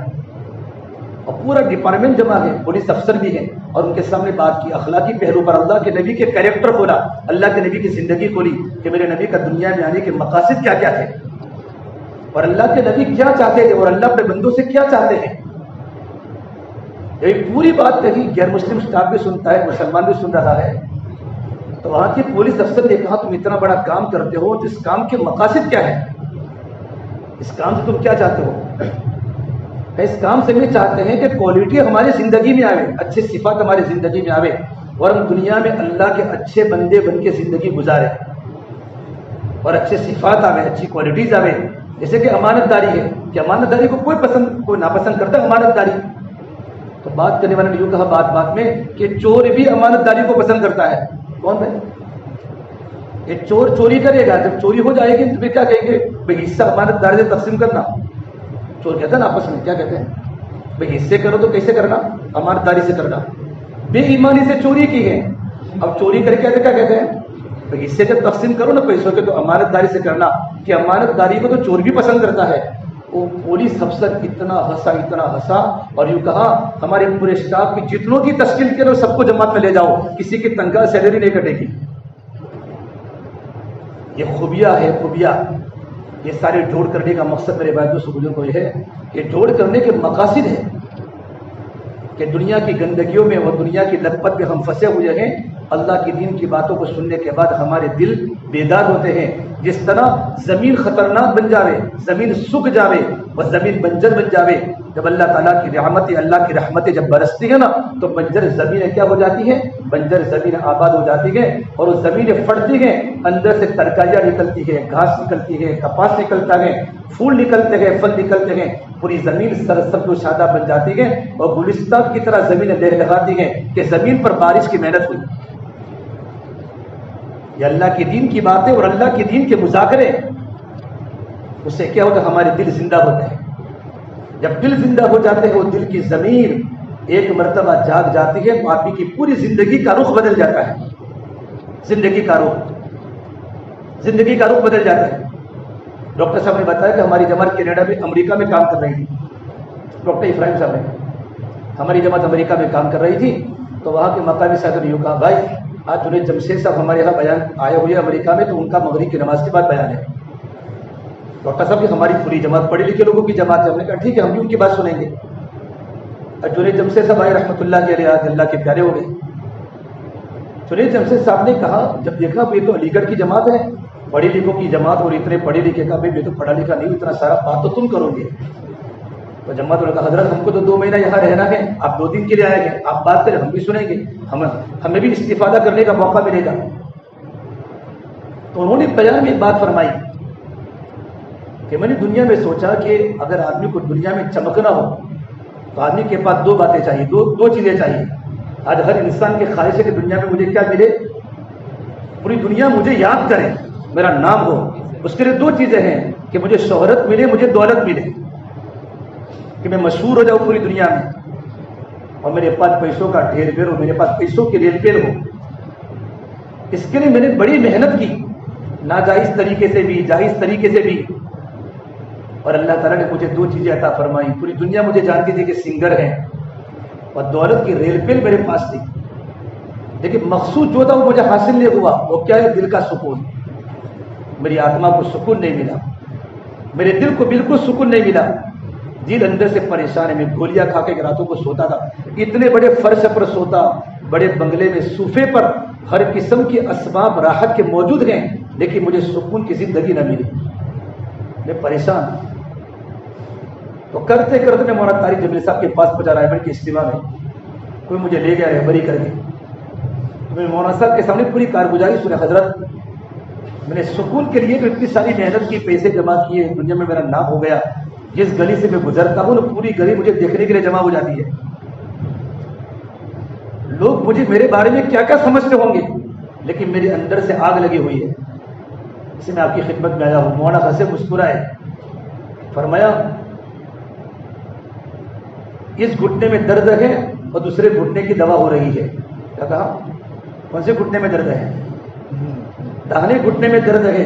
اور پورا ڈپارٹمنٹ جمع ہے، پولیس افسر بھی ہیں، اور ان کے سامنے بات کی اخلاقی پہلو پر، اللہ کے نبی کے کریکٹر کھولا، اللہ کے نبی کی زندگی کھولی کہ میرے نبی کا دنیا میں آنے کے مقاصد کیا کیا تھے، اور اللہ کے نبی کیا چاہتے تھے، اور اللہ اپنے بندوں سے کیا چاہتے ہیں۔ یہ پوری بات کہی، غیر مسلم اسٹاف بھی سنتا ہے، مسلمان بھی سن رہا ہے۔ تو وہاں کے پولیس افسر نے کہا تم اتنا بڑا کام کرتے ہو تو اس کام کے مقاصد کیا ہے، اس کام سے تم کیا چاہتے ہو؟ اس کام سے بھی چاہتے ہیں کہ کوالٹی ہماری زندگی میں آوے، اچھے صفات ہماری زندگی میں آوے، اور ہم دنیا میں اللہ کے اچھے بندے بن کے زندگی گزارے، اور اچھے صفات آوے، اچھی کوالٹیز آوے۔ جیسے کہ امانت داری ہے، کہ امانت داری کو کوئی ناپسند کرتا ہے امانت داری۔ تو بات کرنے والے نے یوں کہا بات بات میں کہ چور بھی امانت داری کو پسند کرتا ہے۔ کون ہے یہ چور؟ چوری کرے گا، جب چوری ہو جائے گی تو پھر کیا کہیں گے؟ بھائی حصہ امانت داری سے تقسیم کرنا۔ چور کہتا ہے نا آپس میں، کیا کہتے ہیں؟ بھائی حصے کرو تو کیسے کرنا؟ امانت داری سے کرنا۔ بے ایمانی سے چوری کی ہے، اب چوری کر کے کیا کہتے ہیں؟ بھائی حصے جب تقسیم کرو نا پیسوں کے تو امانت داری سے کرنا، کہ امانت داری کو تو چور بھی پسند کرتا ہے۔ وہ پولیس افسر اتنا ہنسا اور یوں کہا ہمارے پورے اسٹاف کی جتنوں کی تشکیل کرو سب کو جماعت میں لے جاؤ، کسی کی تنخواہ سیلری نہیں کٹے گی۔ یہ خوبیاں ہے، خوبیاں۔ یہ سارے جوڑ کرنے کا مقصد میرے بھائیوں سے بزرگوں کو یہ ہے کہ جوڑ کرنے کے مقاصد ہے کہ دنیا کی گندگیوں میں اور دنیا کی لطپت میں ہم پھنسے ہوئے ہیں، اللہ کی دین کی باتوں کو سننے کے بعد ہمارے دل بیدار ہوتے ہیں۔ جس طرح زمین خطرناک بن جاوے، زمین سوکھ جاوے اور زمین بنجر بن جاوے، جب اللہ تعالیٰ کی رحمتیں جب برستی ہیں نا تو بنجر زمینیں کیا ہو جاتی ہیں؟ بنجر زمین آباد ہو جاتی ہیں، اور وہ زمینیں پھٹتی ہیں، اندر سے ترکاریاں نکلتی ہیں، گھاس نکلتی ہے، کپاس نکلتا ہے، پھول نکلتے ہیں، پھل نکلتے ہیں، پوری زمین سرسبز و شاداب بن جاتی ہے، اور گلستان کی طرح زمینیں لہلہاتی ہیں کہ زمین پر بارش کی محنت ہوئی۔ یہ اللہ کے دین کی باتیں اور اللہ کے دین کے مذاکرے، اس سے کیا ہوتا ہے؟ ہمارے دل زندہ ہوتے ہیں۔ جب دل زندہ ہو جاتے ہیں، وہ دل کی زمین ایک مرتبہ جاگ جاتی ہے تو آپ کی پوری زندگی کا رخ بدل جاتا ہے۔ زندگی کا رخ بدل جاتا ہے۔ ڈاکٹر صاحب نے بتایا کہ ہماری جماعت کینیڈا میں، امریکہ میں کام کر رہی تھی، ڈاکٹر ابراہیم صاحب نے، ہماری جماعت امریکہ میں کام کر رہی تھی، تو وہاں کے مقامی صاحب نے یوں کہا بھائی آج جنید جمشید صاحب ہمارے یہاں بیان آئے ہوئے امریکہ میں، تو ان کا مغرب کی نماز کے بعد بیان ہے۔ ڈاکٹر صاحب کی ہماری پوری جماعت پڑھے لکھے لوگوں کی جماعت ہے، ہم نے کہا ٹھیک ہے ہم بھی ان کی بات سنیں گے۔ جنید جمشید صاحب آئے رحمۃ اللہ علیہ، آج اللہ کے پیارے ہو گئے۔ جنید جمشید صاحب نے کہا جب دیکھا یہ تو علی گڑھ کی جماعت ہے، پڑھے لکھوں کی جماعت، اور اتنے پڑھے لکھے کا، میں تو پڑھا لکھا نہیں ہوں، اتنا سارا بات تو تم کرو گے۔ تو جماعت نے کہا حضرت ہم کو تو 2 مہینہ یہاں رہنا ہے، آپ 2 دن کے لیے آئے گے، آپ بات کریں ہم بھی سنیں گے، ہمیں بھی استفادہ کرنے کا موقع ملے گا۔ تو انہوں نے بیان میں ایک بات فرمائی کہ میں نے دنیا میں سوچا کہ اگر آدمی کو دنیا میں چمکنا ہو تو آدمی کے پاس 2 باتیں چاہیے، دو چیزیں چاہیے۔ آج ہر انسان کی خواہش ہے کہ دنیا میں مجھے کیا ملے؟ پوری دنیا مجھے یاد کرے، میرا نام ہو۔ اس کے لیے 2 چیزیں ہیں کہ مجھے شہرت ملے، مجھے دولت ملے، کہ میں مشہور ہو جاؤں پوری دنیا میں، اور میرے پاس پیسوں کا ڈھیر ڈھیر ہو، میرے پاس پیسوں کی ریل پیل ہو۔ اس کے لیے میں نے بڑی محنت کی، ناجائز طریقے سے بھی، جائز طریقے سے بھی، اور اللہ تعالیٰ نے مجھے 2 چیزیں عطا فرمائی۔ پوری دنیا مجھے جانتی تھی کہ سنگر ہے، اور دولت کی ریل پیل میرے پاس تھی، لیکن مقصود جو تھا وہ مجھے حاصل نہیں ہوا۔ وہ کیا ہے؟ دل کا سکون۔ میری آتما کو سکون نہیں ملا، میرے دل کو بالکل سکون نہیں ملا۔ دل اندر سے پریشان ہے. میں گولیاں کھا کے راتوں کو سوتا تھا, اتنے بڑے فرش پر سوتا, بڑے بنگلے میں صوفے پر, ہر قسم کے اسباب راحت کے موجود ہیں, لیکن مجھے سکون کی زندگی نہ ملی. میں پریشان. تو کرتے کرتے میں مولانا طارق جمیل صاحب کے پاس پہنچا, رائے بریلی کے اجتماع میں کوئی مجھے لے گیا رہبری کر کے. میں مولانا صاحب کے سامنے پوری کارگزاری سنے, حضرت میں نے سکون کے لیے تو اتنی ساری محنت کی, پیسے جمع کیے, دنیا میں میرا نام ہو گیا, جس گلی سے میں گزرتا ہوں نا پوری گلی مجھے دیکھنے کے لیے جمع ہو جاتی ہے. لوگ مجھے میرے بارے میں کیا کیا سمجھتے ہوں گے, لیکن میرے اندر سے آگ لگی ہوئی ہے. اس میں آپ کی خدمت میں آیا ہوں. مولانا ہنسے مسکرائے, فرمایا اس گھٹنے میں درد ہے اور دوسرے گھٹنے کی دوا ہو رہی ہے. کیا کہا؟ کون سے گھٹنے میں درد ہے؟ داہنے گھٹنے میں درد ہے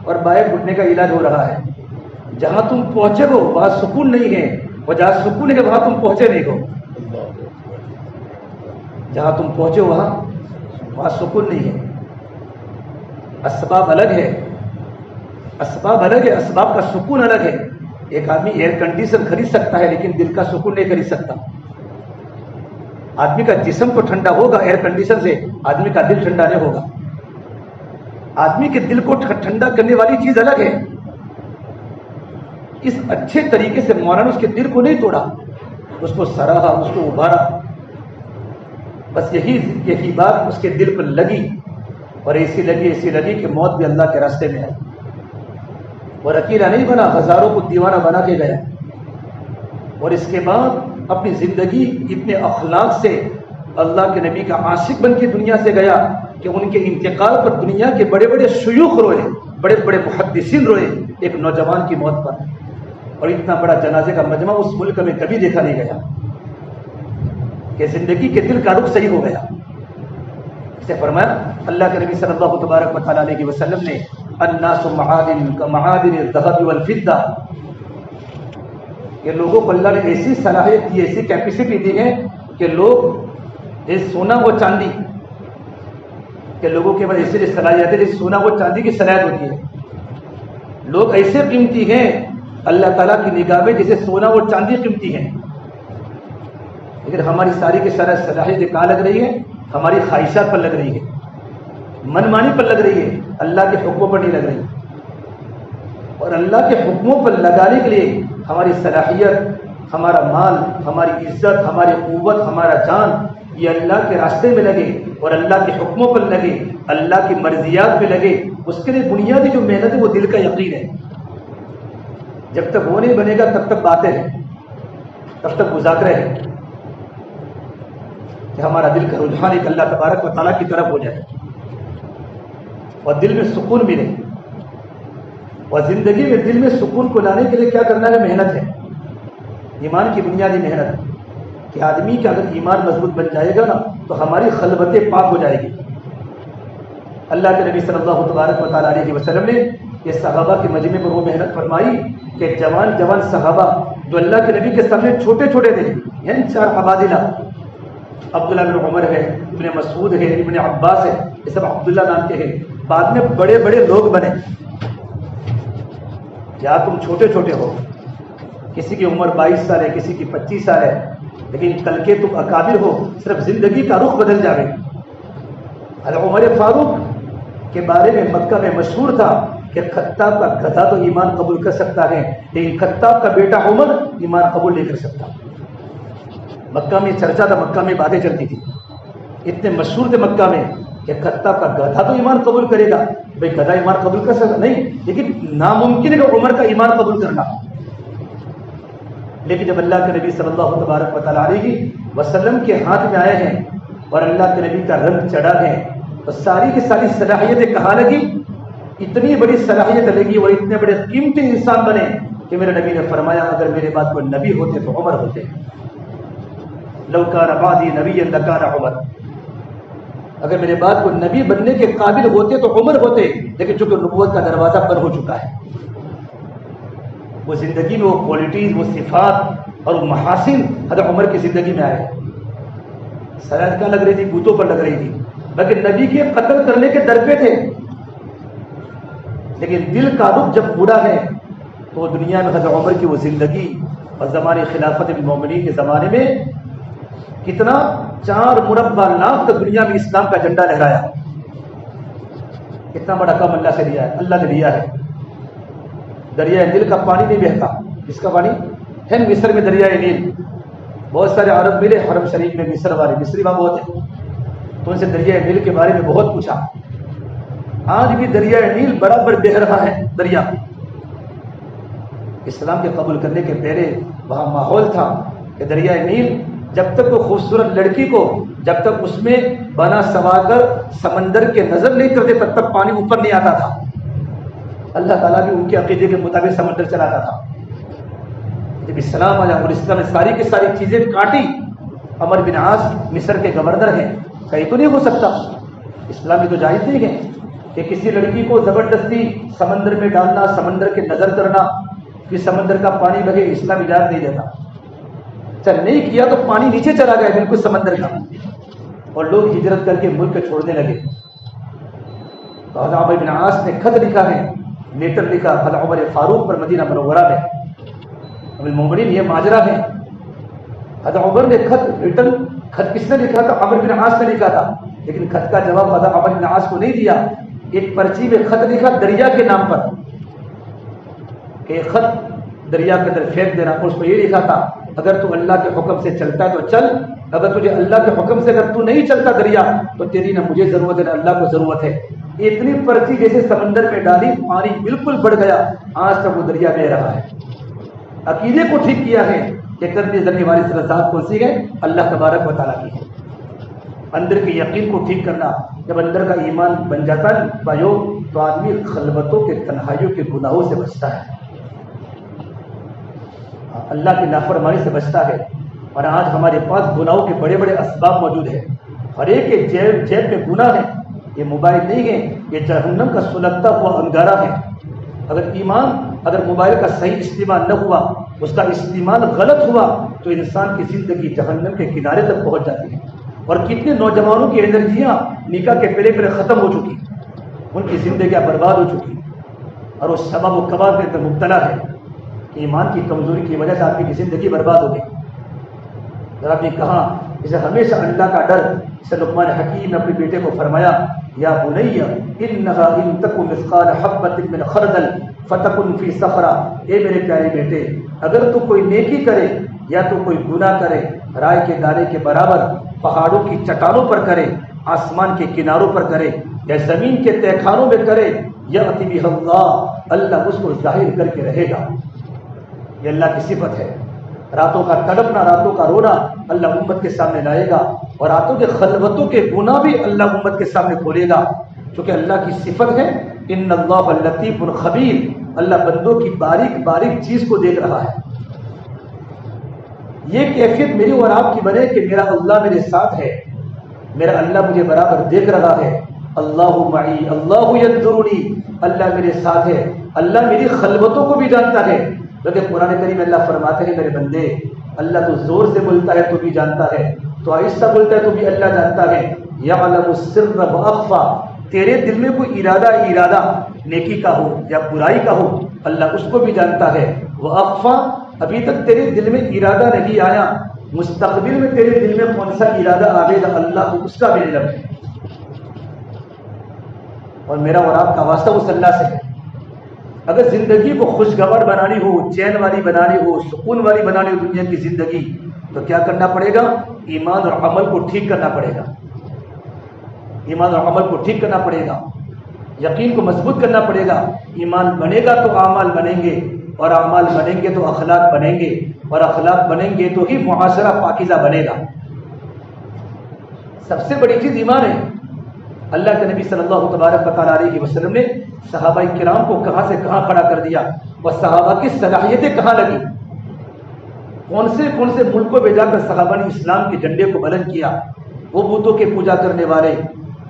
اور بائیں گھٹنے کا علاج ہو رہا ہے. جہاں تم پہنچے ہو وہاں سکون نہیں ہے, اور جہاں سکون ہے وہاں تم پہنچے نہیں ہو. جہاں تم پہنچے ہو وہاں سکون نہیں ہے. اسباب الگ ہے, اسباب الگ ہے, اسباب کا سکون الگ ہے. ایک آدمی ایئر کنڈیشن خرید سکتا ہے لیکن دل کا سکون نہیں خرید سکتا. آدمی کا جسم تو ٹھنڈا ہوگا ایئر کنڈیشن سے, آدمی کا دل ٹھنڈا نہیں ہوگا. آدمی کے دل کو ٹھنڈا کرنے والی چیز الگ ہے. اس اچھے طریقے سے مولانا اس کے دل کو نہیں توڑا, اس کو سراہا, اس کو ابھارا. بس یہی بات اس کے دل پر لگی, اور ایسی لگی کہ موت بھی اللہ کے راستے میں آئی. اور اکیلا نہیں بنا, ہزاروں کو دیوانہ بنا کے گیا. اور اس کے بعد اپنی زندگی اتنے اخلاق سے اللہ کے نبی کا عاشق بن کے دنیا سے گیا کہ ان کے انتقال پر دنیا کے بڑے بڑے شیوخ روئے, بڑے بڑے محدثین روئے ایک نوجوان کی موت پر. اور اتنا بڑا جنازے کا مجمع اس ملک میں کبھی دیکھا نہیں گیا کہ زندگی کے دل کا رخ صحیح ہو گیا. اسے فرمایا اللہ کے نبی صلی اللہ تبارک و تعالیٰ علیہ وسلم نے, الناس معادن کمعادن الذهب والفضہ, کہ لوگوں کو اللہ نے ایسی صلاحیت دی, ایسی کیپیسٹی دی ہے کہ لوگ یہ سونا و چاندی, کہ لوگوں کے پاس ایسی صلاحیت ہے جیسے سونا و چاندی کی صلاحیت ہوتی ہے. لوگ ایسے قیمتی ہیں اللہ تعالیٰ کی نگاہ میں جیسے سونا و چاندی قیمتی ہیں. لیکن ہماری ساری کی سارا صلاحیت کہاں لگ رہی ہے؟ ہماری خواہشات پر لگ رہی ہے, منمانی پر لگ رہی ہے, اللہ کے حکموں پر نہیں لگ رہی. اور اللہ کے حکموں پر لگانے کے لیے ہماری صلاحیت, ہمارا مال, ہماری عزت, ہماری قوت, ہمارا جان, یہ اللہ کے راستے میں لگے اور اللہ کے حکموں پر لگے, اللہ کی مرضیات پہ لگے. اس کے لیے بنیادی جو محنت ہے وہ دل کا یقین ہے. جب تک وہ نہیں بنے گا تب تک باتیں ہیں, تب تک مذاکرے ہیں, کہ ہمارا دل کا رجحان ایک اللہ تبارک و تعالیٰ کی طرف ہو جائے اور دل میں سکون ملے. اور زندگی میں دل میں سکون کو لانے کے لیے کیا کرنا ہے؟ محنت ہے, ایمان کی بنیادی محنت, کہ آدمی کا اگر ایمان مضبوط بن جائے گا نا تو ہماری خلوتیں پاک ہو جائے گی. اللہ کے نبی صلی اللہ تبارک و تعالیٰ علیہ وسلم نے یہ صحابہ کے مجمع پر وہ محنت فرمائی کہ جوان صحابہ جو اللہ کے نبی کے سامنے چھوٹے چھوٹے تھے, یعنی 4 عبادلہ, عبداللہ بن عمر ہے, ابن مسعود ہے, ابن عباس ہے, یہ سب عبداللہ نام کے ہیں. بعد میں بڑے بڑے لوگ بنے. کیا تم چھوٹے چھوٹے ہو, کسی کی عمر 22 سال ہے, کسی کی 25 سال ہے, لیکن کل کے تم اکابر ہو, صرف زندگی کا رخ بدل جائے. حضرت عمر فاروق کے بارے میں مکہ میں مشہور تھا کہ خطاب کا گدھا تو ایمان قبول کر سکتا ہے, لیکن خطاب کا بیٹا عمر ایمان قبول نہیں کر سکتا. مکہ میں چرچا تھا, مکہ میں باتیں چلتی تھی, اتنے مشہور تھے مکہ میں کہ خطاب کا گدھا تو ایمان قبول کرے گا. بھائی گدھا ایمان قبول کر سکتا نہیں, لیکن ناممکن ہے کہ عمر کا ایمان قبول کرنا. لیکن جب اللہ کے نبی صلی اللہ تبارک و تعالیٰ علیہ وسلم کے ہاتھ میں آئے ہیں اور اللہ کے نبی کا رنگ چڑھا ہے تو ساری کی ساری صلاحیتیں کہاں لگی؟ اتنی بڑی صلاحیت لگی, وہ اتنے بڑے قیمتی انسان بنے کہ میرے نبی نے فرمایا اگر میرے بعد کوئی نبی ہوتے تو عمر ہوتے. لو کان بعدی نبی لکان عمر, اگر میرے بعد کوئی نبی بننے کے قابل ہوتے تو عمر ہوتے, لیکن چونکہ نبوت کا دروازہ بند ہو چکا ہے. وہ زندگی میں وہ کوالٹیز, وہ صفات اور وہ محاسن حضرت عمر کی زندگی میں آئے. سرحد کیا لگ رہی تھی؟ بوتوں پر لگ رہی تھی, لیکن نبی کے قتل کرنے کے در پہ تھے. لیکن دل کا رخ جب بوڑھا ہے تو دنیا میں حضرت عمر کی وہ زندگی اور زمانے خلافت المومنین کے زمانے میں کتنا 4 مربع لاکھ تک دنیا میں اسلام کا جھنڈا لہرایا. کتنا بڑا کام اللہ سے دیا ہے, اللہ نے دیا ہے. دریائے نیل کا پانی نہیں بہتا. اس کا پانی ہے مصر میں دریائے نیل. بہت سارے عرب ملے حرم شریف میں, مصر والے, مصری وہاں بہت ہیں, تو ان سے دریائے نیل کے بارے میں بہت پوچھا. آج بھی دریائے نیل برابر بہہ رہا ہے دریا. اسلام کے قبول کرنے کے پہلے وہاں ماحول تھا کہ دریائے نیل جب تک وہ خوبصورت لڑکی کو جب تک اس میں بنا سوا کر سمندر کے نظر نہیں کرتے تب تک پانی اوپر نہیں آتا تھا. اللہ تعالیٰ بھی ان کے عقیدے کے مطابق سمندر چلاتا تھا. جب اسلام آیا اور اسلام نے ساری کی ساری چیزیں کاٹی. عمر بن عاص مصر کے گورنر ہیں, کہیں تو نہیں ہو سکتا, اسلام میں تو جائز نہیں ہے کہ کسی لڑکی کو زبردستی سمندر میں ڈالنا, سمندر کے نظر کرنا, کہ سمندر کا پانی بہے, اسلام اجازت نہیں دیتا. چل نہیں کیا تو پانی نیچے چلا گیا بالکل سمندر کا, اور لوگ ہجرت کر کے ملک چھوڑنے لگے. تو حضرت عمر بن عاص نے خط لکھا ہے, لیٹر لکھا حضرت عمر فاروق پر مدینہ منورہ میں. ام المومنین یہ ماجرا ہے. حضرت عمر نے خط کس نے لکھا تھا؟ عمر بن عاص نے لکھا تھا, لیکن خط کا جواب حضرت عمر بن عاص کو نہیں دیا. ایک پرچی میں خط لکھا دریا کے نام پر کہ خط دریا کے اندر پھینک دینا. اس کو یہ لکھا تھا اگر تو اللہ کے حکم سے چلتا ہے تو چل, اگر تجھے اللہ کے حکم سے اگر تو نہیں چلتا دریا تو تیری نہ مجھے ضرورت ہے نہ اللہ کو ضرورت ہے. اتنی پرچی جیسے سمندر میں ڈالی, پانی بالکل بڑھ گیا. آج تک وہ دریا بہ رہا ہے. عقیدے کو ٹھیک کیا ہے کہ کرنے ذرنے والی سرزاد کون سی ہے؟ اللہ تبارک و تعالیٰ کی ہے. اندر کے یقین کو ٹھیک کرنا, جب اندر کا ایمان بن جاتا ہے بھائیو تو آدمی خلوتوں کے, تنہائیوں کے گناہوں سے بچتا ہے, اللہ کی نافرمانی سے بچتا ہے. اور آج ہمارے پاس گناہوں کے بڑے بڑے اسباب موجود ہیں. ہر ایک کے جیب میں گناہ ہے. یہ موبائل نہیں ہے, یہ جہنم کا سلگتا ہوا انگارہ ہے. اگر موبائل کا صحیح استعمال نہ ہوا, اس کا استعمال غلط ہوا تو انسان کی زندگی جہنم کے کنارے تک پہنچ جاتی ہے. اور کتنے نوجوانوں کی انرجیاں نکاح کے پہلے ختم ہو چکی, ان کی زندگیاں برباد ہو چکی, اور وہ سبب و کباب کے اندر مبتلا ہے. ایمان کی کمزوری کی وجہ سے آپ کی زندگی برباد ہو گئی. ذرا بھی کہا اسے ہمیشہ اللہ کا ڈر. اسے لقمان حکیم نے اپنے بیٹے کو فرمایا, یا بنی انہا ان تک مثقال حبۃ من خردل فتکن فی صخرہ. اے میرے پیارے بیٹے, اگر تو کوئی نیکی کرے یا تو کوئی گناہ کرے, رائے کے دانے کے برابر پہاڑوں کی چٹانوں پر کرے, آسمان کے کناروں پر کرے, یا زمین کے تہخانوں میں کرے, یأتی بہ اللہ, اللہ اس کو ظاہر کر کے رہے گا. یہ اللہ کی صفت ہے. راتوں کا تڑپنا, راتوں کا رونا اللہ امت کے سامنے لائے گا, اور راتوں کے خلوتوں کے گناہ بھی اللہ امت کے سامنے کھولے گا, کیونکہ اللہ کی صفت ہے ان اللہ لطیف خبیر. اللہ بندوں کی باریک باریک چیز کو دیکھ رہا ہے. یہ کیفیت میری اور آپ کی بنے کہ میرا اللہ میرے ساتھ ہے, میرا اللہ مجھے برابر دیکھ رہا ہے. اللہ معی اللہ ینظرنی, اللہ میرے ساتھ ہے, اللہ میری خلوتوں کو بھی جانتا ہے. لیکن قرآن کریم میں اللہ فرماتے ہیں میرے بندے, اللہ تو زور سے بولتا ہے تو بھی جانتا ہے, تو آہستہ بولتا ہے تو بھی اللہ جانتا ہے. یعلم السر واخفی, تیرے دل میں کوئی ارادہ نیکی کا ہو یا برائی کا ہو, اللہ اس کو بھی جانتا ہے. واخفی, ابھی تک تیرے دل میں ارادہ نہیں آیا, مستقبل میں تیرے دل میں کون سا ارادہ آئے گا اللہ کو اس کا بھی علم ہے. اور میرا اور آپ کا واسطہ اس اللہ سے ہے. اگر زندگی کو خوشگوار بنانی ہو, چین والی بنانی ہو, سکون والی بنانی ہو دنیا کی زندگی, تو کیا کرنا پڑے گا؟ ایمان اور عمل کو ٹھیک کرنا پڑے گا. ایمان اور عمل کو ٹھیک کرنا پڑے گا, یقین کو مضبوط کرنا پڑے گا. ایمان بنے گا تو اعمال بنیں گے, اور اعمال بنیں گے تو اخلاق بنیں گے, اور اخلاق بنیں گے تو ہی معاشرہ پاکیزہ بنے گا. سب سے بڑی چیز ایمان ہے. اللہ کے نبی صلی اللہ تبارک و تعالیٰ علیہ وسلم نے صحابہ کرام کو کہاں سے کہاں کھڑا کر دیا, اور صحابہ کی صلاحیتیں کہاں لگی. کون سے ملکوں میں جا کر صحابہ نے اسلام کے جھنڈے کو بلند کیا. وہ بتوں کے پوجا کرنے والے,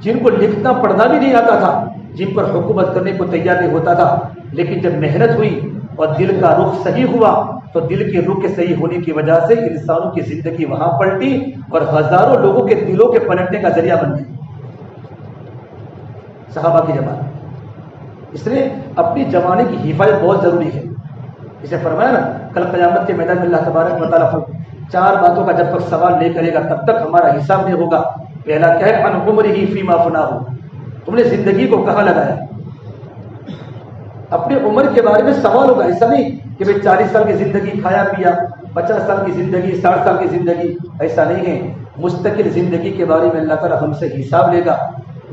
جن کو لکھنا پڑھنا بھی نہیں آتا تھا, جن پر حکومت کرنے کو تیار نہیں ہوتا تھا, لیکن جب محنت ہوئی اور دل کا رخ صحیح ہوا تو دل کے رخ کے صحیح ہونے کی وجہ سے انسانوں کی زندگی وہاں پلٹی, اور ہزاروں لوگوں کے دلوں کے پلٹنے کا ذریعہ بن گئی صحابہ کی جماعت. اس لیے اپنی جمانے کی حفاظت بہت ضروری ہے. اسے فرمایا نا کل قیامت کے میدان میں اللہ تبارک و تعالیٰ 4 باتوں کا جب تک سوال نہیں کرے گا تب تک ہمارا حساب نہیں ہوگا. پہلا کیا ہے؟ عن عمرہ فیما فناہ، تم نے زندگی کو کہاں لگایا. اپنی عمر کے بارے میں سوال ہوگا. ایسا نہیں کہ بھائی 40 سال کی زندگی کھایا پیا، 50 سال کی زندگی، 60 سال کی زندگی، ایسا نہیں ہے. مستقل زندگی کے بارے میں اللہ تعالیٰ ہم سے حساب لے گا.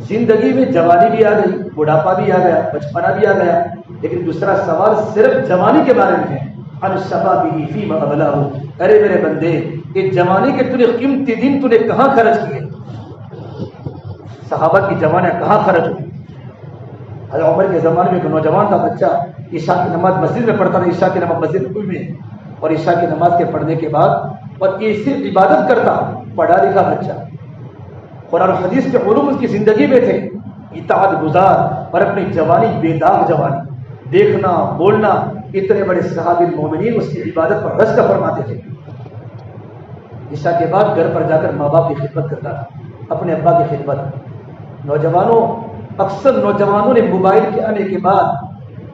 زندگی میں جوانی بھی آ گئی، بڑھاپا بھی آ گیا، بچپنا بھی آ گیا، لیکن دوسرا سوال صرف جوانی کے بارے میں ہے. عن شبابہ فیما ابلہ، ارے میرے بندے یہ جوانی کے تُنے قیمتی دن تُنے کہاں خرچ کیے؟ صحابہ کی جوانیاں کہاں خرچ ہوئی؟ حضرت عمر کے زمانے میں ایک نوجوان تھا بچہ، عشاء کی نماز مسجد میں پڑھتا تھا، عشاء کی نماز مسجد میں، اور عشاء کی نماز کے پڑھنے کے بعد اور ایسی عبادت کرتا، پڑھا لکھا بچہ، قرآن و حدیث کے علوم اس کی زندگی میں تھے، اطاعت گزار، اور اپنی جوانی بے داغ جوانی، دیکھنا بولنا، اتنے بڑے صحابی المومنین اس کی عبادت پر رشک فرماتے تھے. عشاء کے بعد گھر پر جا کر ماں باپ کی خدمت کرتا تھا، اپنے ابا کی خدمت. نوجوانوں، اکثر نوجوانوں نے موبائل کے آنے کے بعد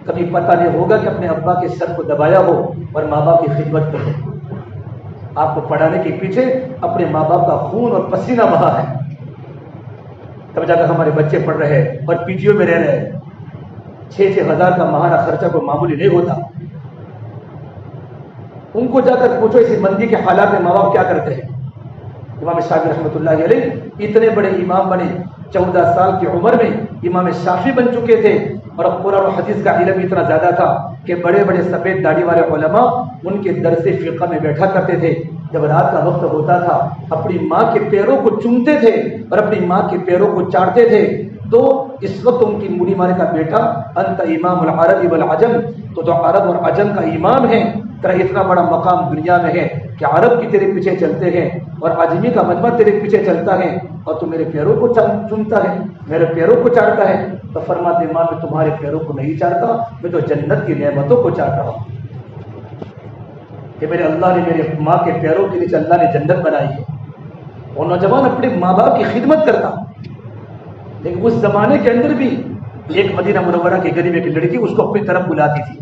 کبھی پتہ نہیں ہوگا کہ اپنے ابا کے سر کو دبایا ہو اور ماں باپ کی خدمت کرے. آپ کو پڑھانے کے پیچھے اپنے ماں باپ کا خون اور پسینہ بہا ہے، تب جا کر ہمارے بچے پڑھ رہے ہیں اور پی جی او میں رہ رہے ہیں. 6-6 ہزار کا ماہانہ خرچہ کوئی معمولی نہیں ہوتا. ان کو جا کر پوچھو اسی مندی کے حالات میں ماں باپ کیا کرتے ہیں. امام شافعی رحمۃ اللہ علیہ اتنے بڑے امام بنے، 14 سال کی عمر میں امام شافعی بن چکے تھے، اور قرآن و حدیث کا علم اتنا زیادہ تھا کہ بڑے بڑے سفید داڑھی والے علماء ان کے درس فقہ میں بیٹھا کرتے تھے. جب رات کا وقت ہوتا تھا اپنی ماں کے پیروں کو چومتے تھے اور اپنی ماں کے پیروں کو چاٹتے تھے. تو اس وقت ان کی موڑی مارے کا بیٹا انت امام العرب والعجم، تو عرب اور عجم کا امام ہے، تیرا اتنا بڑا مقام دنیا میں ہے کہ عرب کی تیرے پیچھے چلتے ہیں اور عجمی کا مجمع تیرے پیچھے چلتا ہے، اور تو میرے پیروں کو چومتا ہے، میرے پیروں کو چاٹتا ہے. تو فرماتے امام میں تمہارے پیروں کو نہیں چاٹتا، میں تو جنت کی نعمتوں کو چاٹ رہا ہوں کہ میرے اللہ نے میرے ماں کے پیروں کے لیے اللہ نے جنت بنائی ہے. اور نوجوان اپنے ماں باپ کی خدمت کرتا. لیکن اس زمانے کے اندر بھی ایک مدینہ منورہ کی غریب ایک لڑکی اس کو اپنی طرف بلاتی تھی.